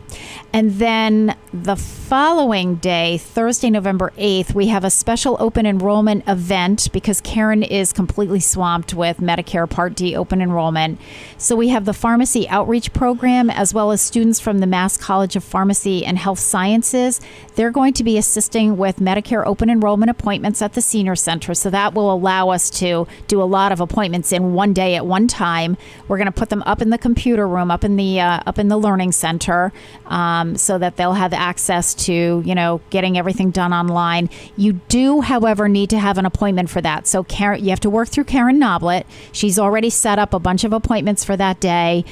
And then the following day, Thursday, November 8th, we have a special open enrollment event because Karen is completely swamped with Medicare Part D open enrollment. So we have the pharmacy outreach program as well as students from the Mass College of Pharmacy and Health Sciences. They're going to be assisting with Medicare open enrollment appointments at the Senior Center. So that will allow us to do a lot of appointments in one day at one time. We're going to put them up in the computer room, up in the learning center, so that they'll have access to, getting everything done online. You do, however, need to have an appointment for that. So Karen, you have to work through Karen Noblet. She's already set up a bunch of appointments for that day.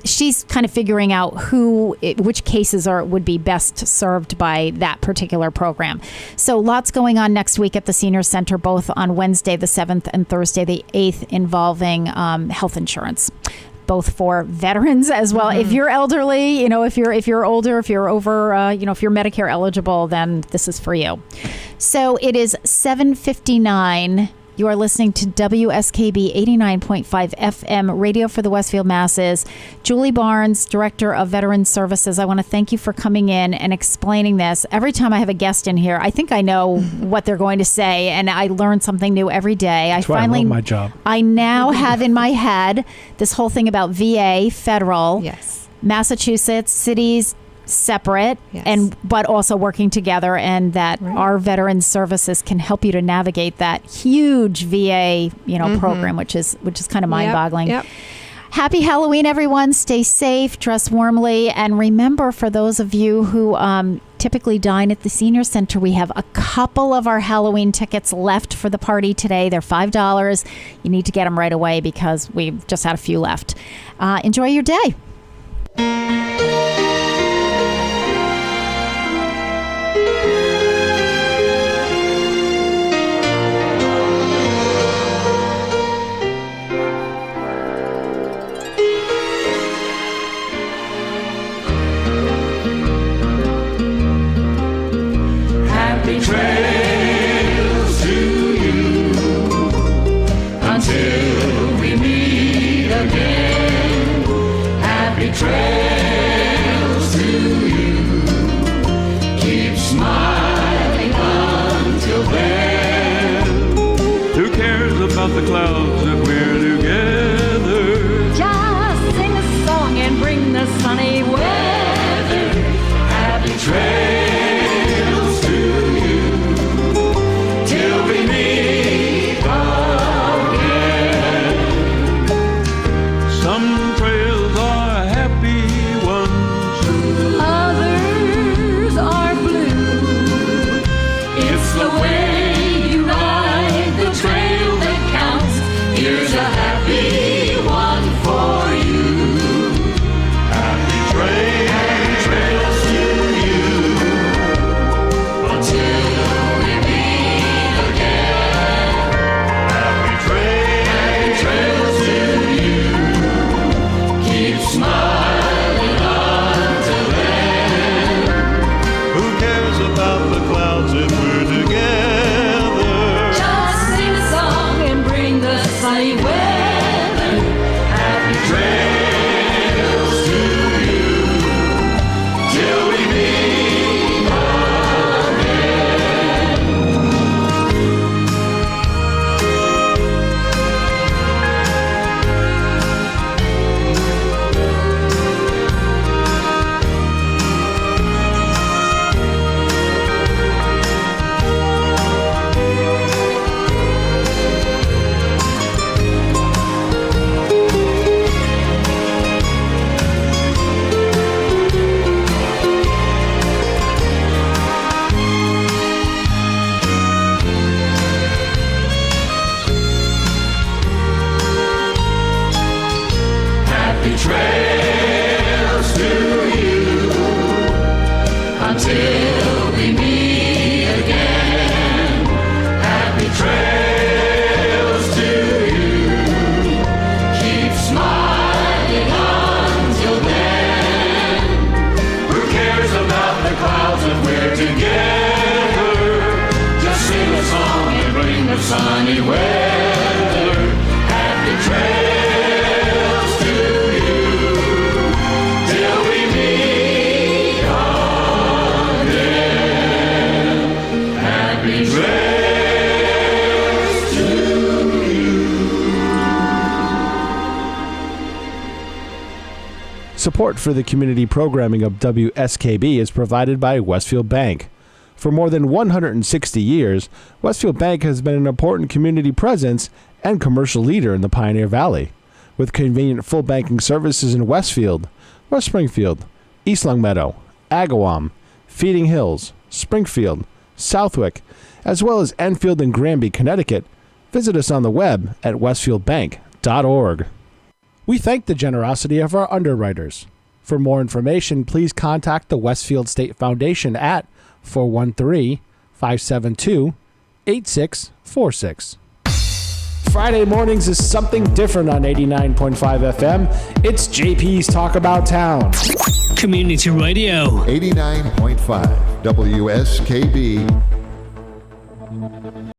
She's kind of figuring out which cases would be best served by that particular program. So lots going on next week at the Senior Center, both on Wednesday the 7th and Thursday the 8th, involving health insurance, both for veterans as well. If you're elderly, if you're older, if you're over, if you're Medicare eligible, then this is for you. So it is 7:59. You are listening to WSKB 89.5 FM, radio for the Westfield Masses. Julie Barnes, Director of Veteran Services, I want to thank you for coming in and explaining this. Every time I have a guest in here, I think I know what they're going to say, and I learn something new every day. That's why I love my job. I now have in my head this whole thing about VA, federal. Yes. Massachusetts, cities separate, but also working together, and that our veteran services can help you to navigate that huge VA, program, which is kind of mind-boggling. Yep. Happy Halloween, everyone. Stay safe, dress warmly, and remember, for those of you who typically dine at the Senior Center, we have a couple of our Halloween tickets left for the party today. They're $5. You need to get them right away because we've just had a few left. Enjoy your day. Happy trails to you until we meet again. Happy trails to you. Keep smiling until then. Who cares about the clouds if we're together? Just sing a song and bring the sunny weather. Happy trails to you till we meet again. Some trails are happy ones, Others are blue. it's the way you ride the trail that counts. Here's a happy one for you. Happy trails to you until we meet again. Happy trails to you. Keep smiling until then. Who cares about the clouds if we're together? Just sing a song and bring the sunny weather. Happy trails to you till we meet Happy trails to you until we meet again. Happy trails to you. Keep smiling until then. Who cares about the clouds if we're together? Just sing a song and bring the sunny weather. Happy trails to you till we meet again. Happy trails to you. Support for the community programming of WSKB is provided by Westfield Bank. For more than 160 years, Westfield Bank has been an important community presence and commercial leader in the Pioneer Valley. With convenient full banking services in Westfield, West Springfield, East Longmeadow, Agawam, Feeding Hills, Springfield, Southwick, as well as Enfield and Granby, Connecticut, visit us on the web at westfieldbank.org. We thank the generosity of our underwriters. For more information, please contact the Westfield State Foundation at 413-572-8646. Friday mornings is something different on 89.5 FM. It's JP's Talk About Town. Community Radio. 89.5 WSKB.